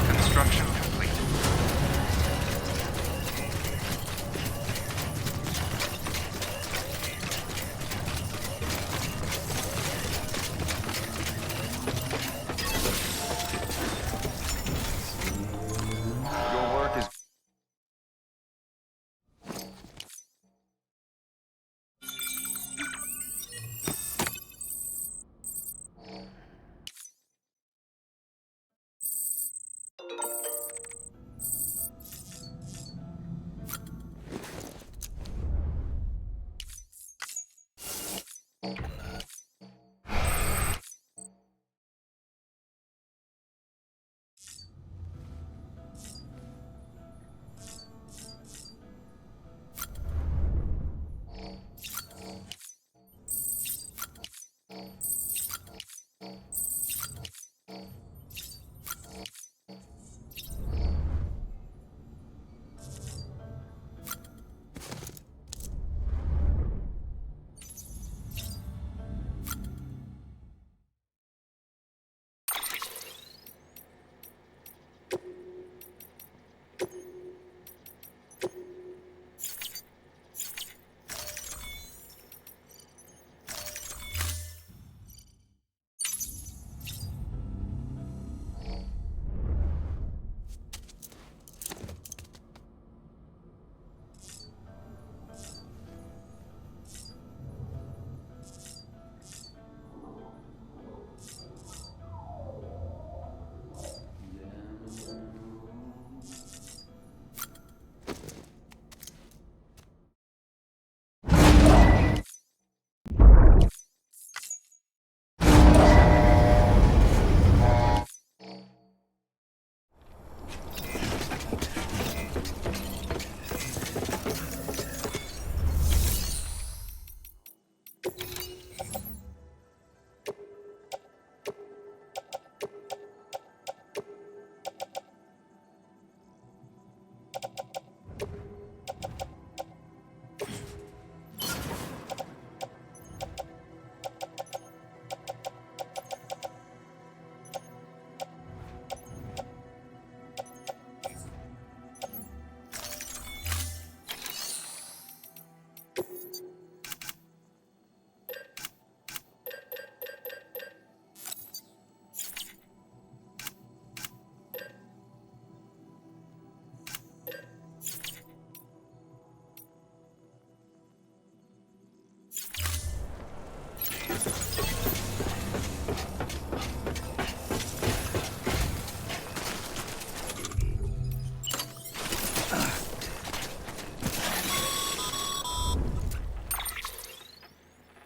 Construction complete. Your work is...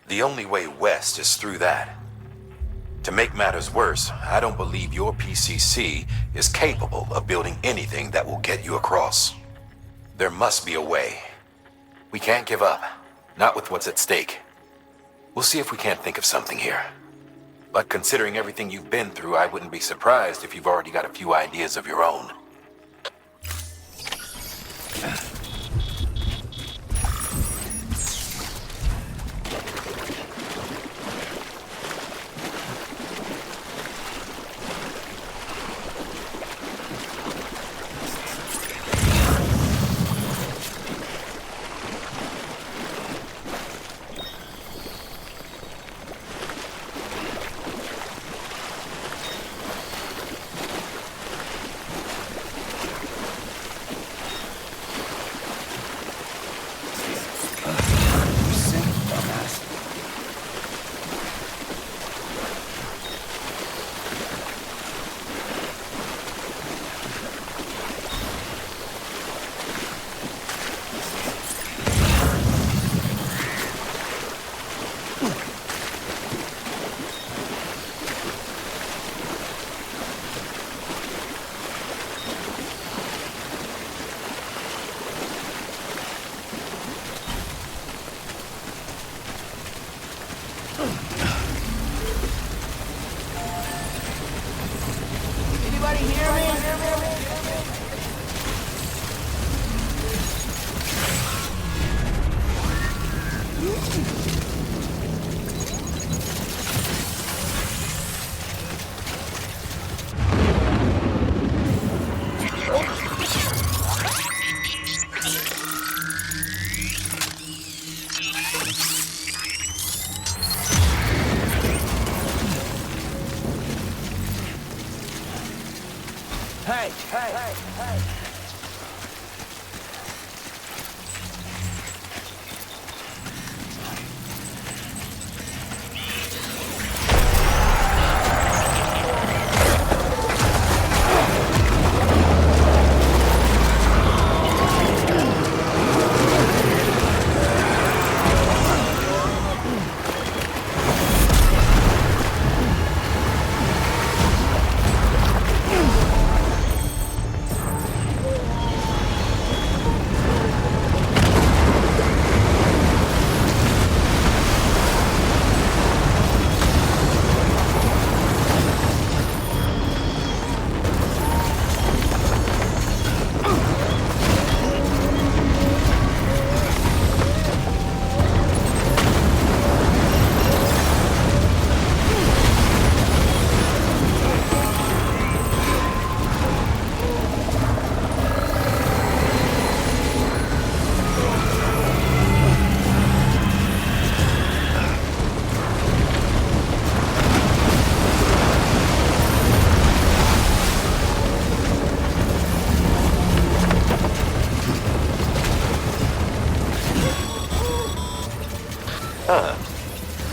The only way west is through that. To make matters worse, I don't believe your PCC is capable of building anything that will get you across. There must be a way. We can't give up, not with what's at stake. We'll see if we can't think of something here. But considering everything you've been through, I wouldn't be surprised if you've already got a few ideas of your own.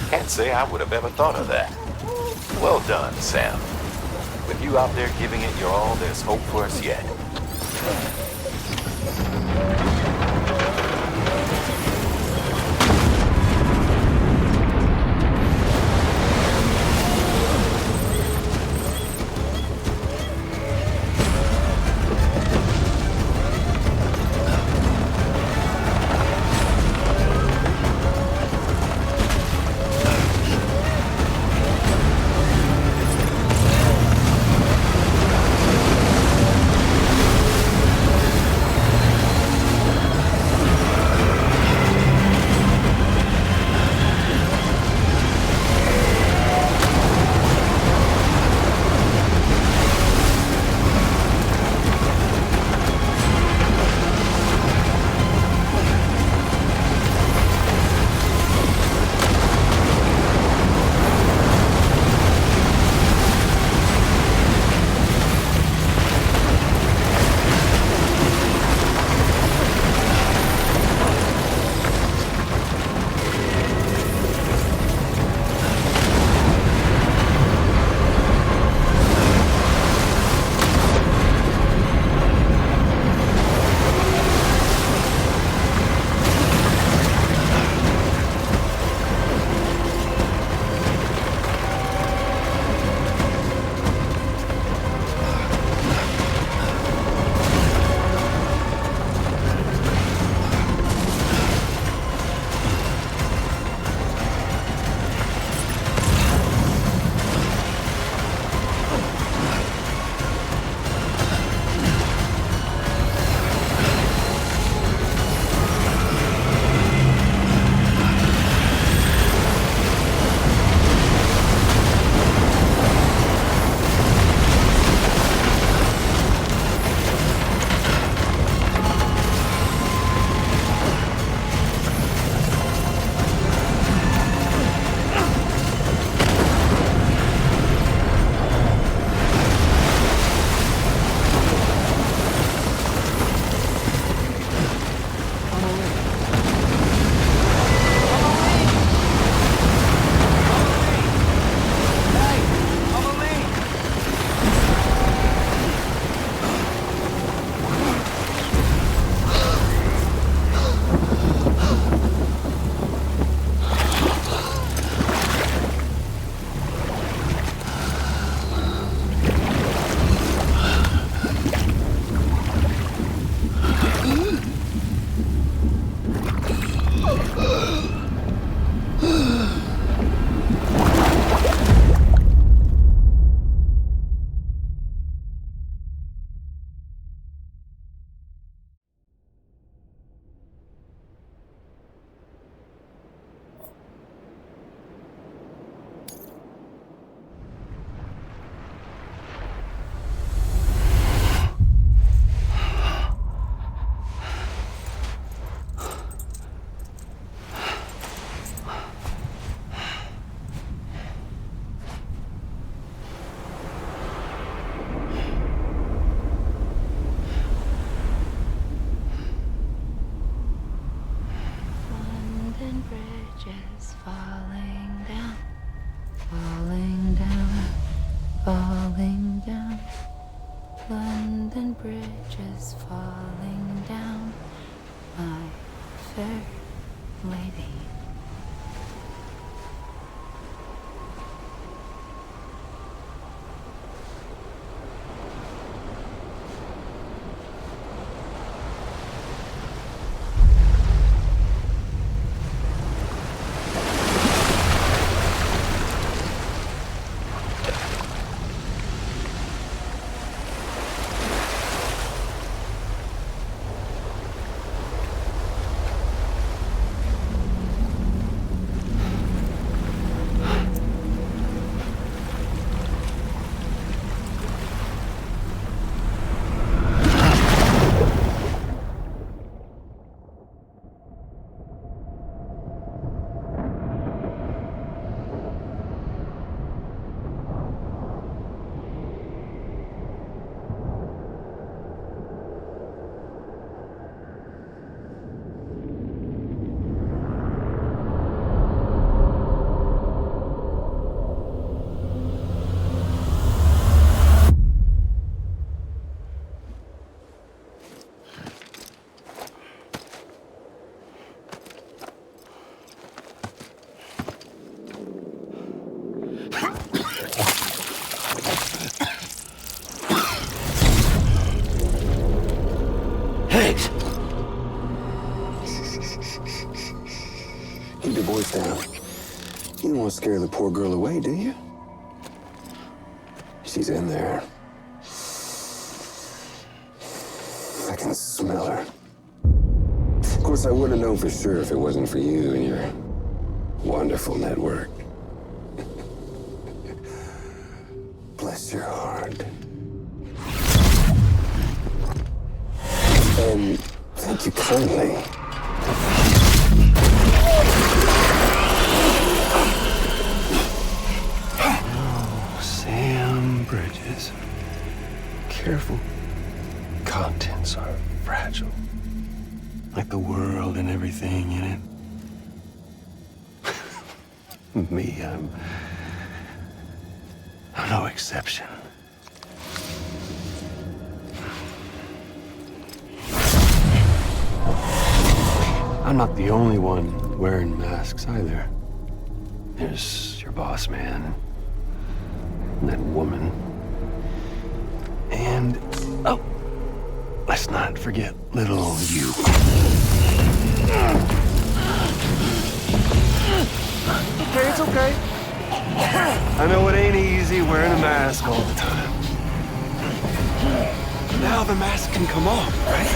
Can't say I would have ever thought of that. Well done, Sam. With you out there giving it your all, there's hope for us yet. You don't want to scare the poor girl away, do you? She's in there. I can smell her. Of course, I wouldn't know for sure if it wasn't for you and your wonderful network. Bless your heart. And thank you kindly. Oh, Sam Bridges. Careful. Contents are fragile. Like the world and everything in it. Me, I'm no exception. I'm not the only one wearing masks either. There's your boss man, and that woman, and, oh, let's not forget little you. Okay, it's okay. I know it ain't easy wearing a mask all the time. But now the mask can come off, right?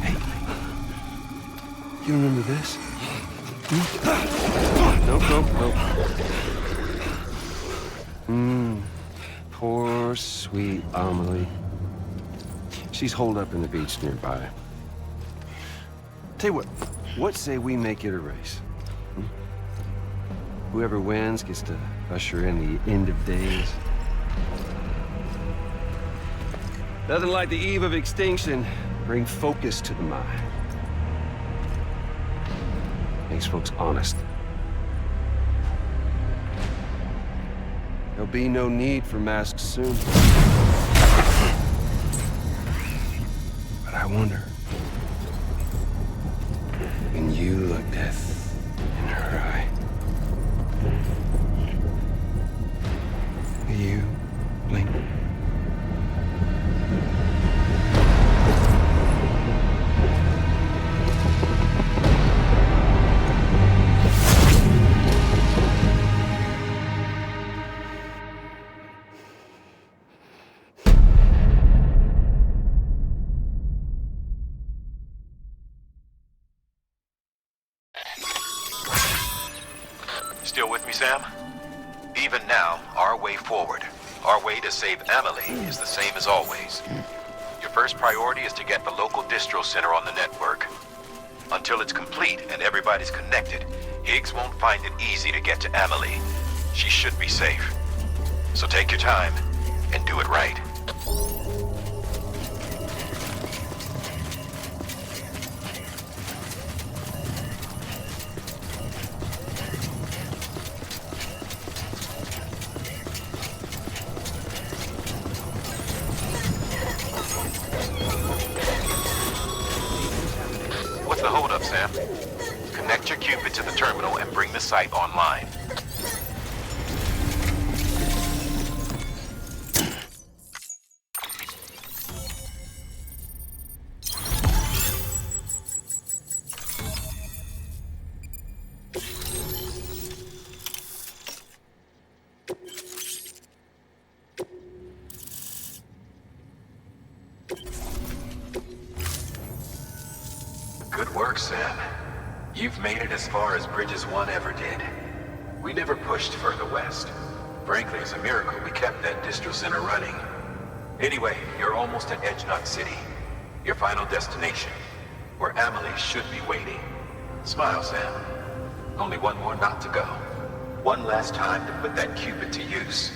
Hey. You remember this? Nope. Poor, sweet Amelie. She's holed up in the beach nearby. Tell you what say we make it a race? Whoever wins gets to usher in the end of days. Nothing like the eve of extinction. Bring focus to the mind. Makes folks honest. There'll be no need for masks soon. But I wonder, when you look death in her eye, will you blink? Still with me, Sam? Even now, our way forward, our way to save Amelie is the same as always. Your first priority is to get the local distro center on the network. Until it's complete and everybody's connected, Higgs won't find it easy to get to Amelie. She should be safe. So take your time and do it right. What's the holdup, Sam? Connect your Cupid to the terminal and bring the site online. Good work, Sam. You've made it as far as Bridges 1 ever did. We never pushed further west. Frankly, it's a miracle we kept that distro center running. Anyway, you're almost at Edge Knot City, your final destination, where Amelie should be waiting. Smile, Sam. Only one more knot to go. One last time to put that Cupid to use.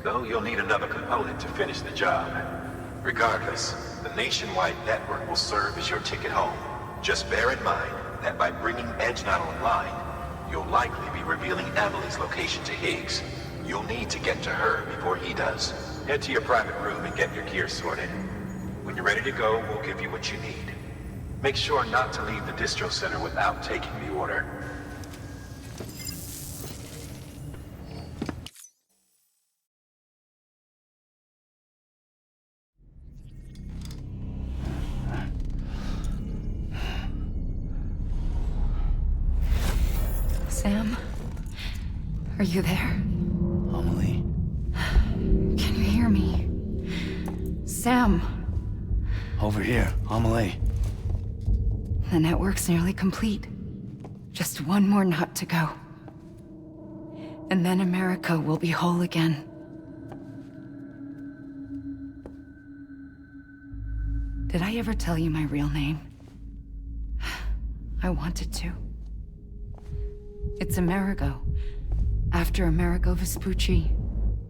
Though you'll need another component to finish the job. Regardless, the nationwide network will serve as your ticket home. Just bear in mind that by bringing Edge Knot online, you'll likely be revealing Amelie's location to Higgs. You'll need to get to her before he does. Head to your private room and get your gear sorted. When you're ready to go, we'll give you what you need. Make sure not to leave the distro center without taking the order. Sam? Are you there? Amelie? Can you hear me? Sam! Over here, Amelie. The network's nearly complete. Just one more knot to go. And then America will be whole again. Did I ever tell you my real name? I wanted to. It's Amerigo. After Amerigo Vespucci,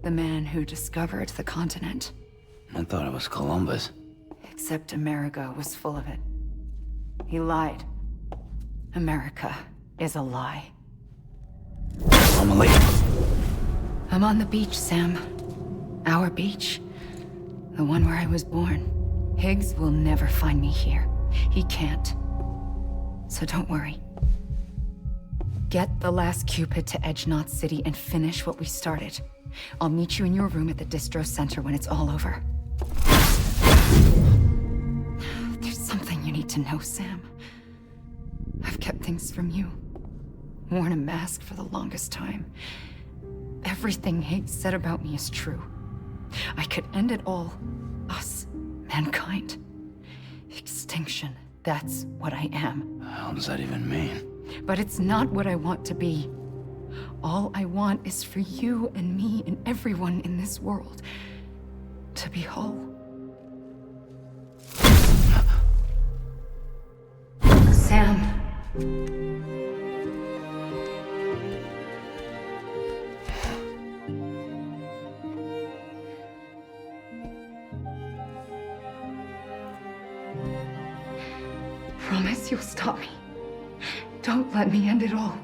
the man who discovered the continent. I thought it was Columbus. Except Amerigo was full of it. He lied. America is a lie. Amelie. I'm on the beach, Sam. Our beach. The one where I was born. Higgs will never find me here. He can't. So don't worry. Get the last Cupid to Edge Knot City and finish what we started. I'll meet you in your room at the distro center when it's all over. There's something you need to know, Sam. I've kept things from you. Worn a mask for the longest time. Everything Higgs said about me is true. I could end it all. Us. Mankind. Extinction. That's what I am. How does that even mean? But it's not what I want to be. All I want is for you and me and everyone in this world to be whole. Sam. Promise you'll stop me. Don't let me end it all.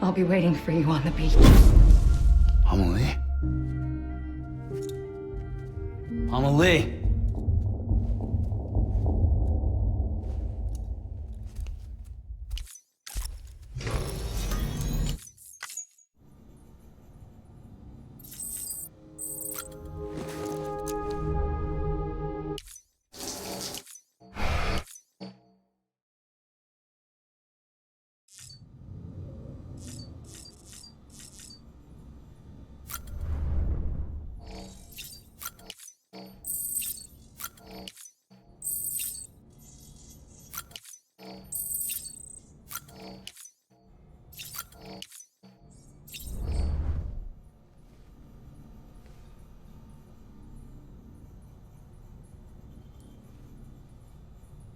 I'll be waiting for you on the beach. Amelie? Amelie?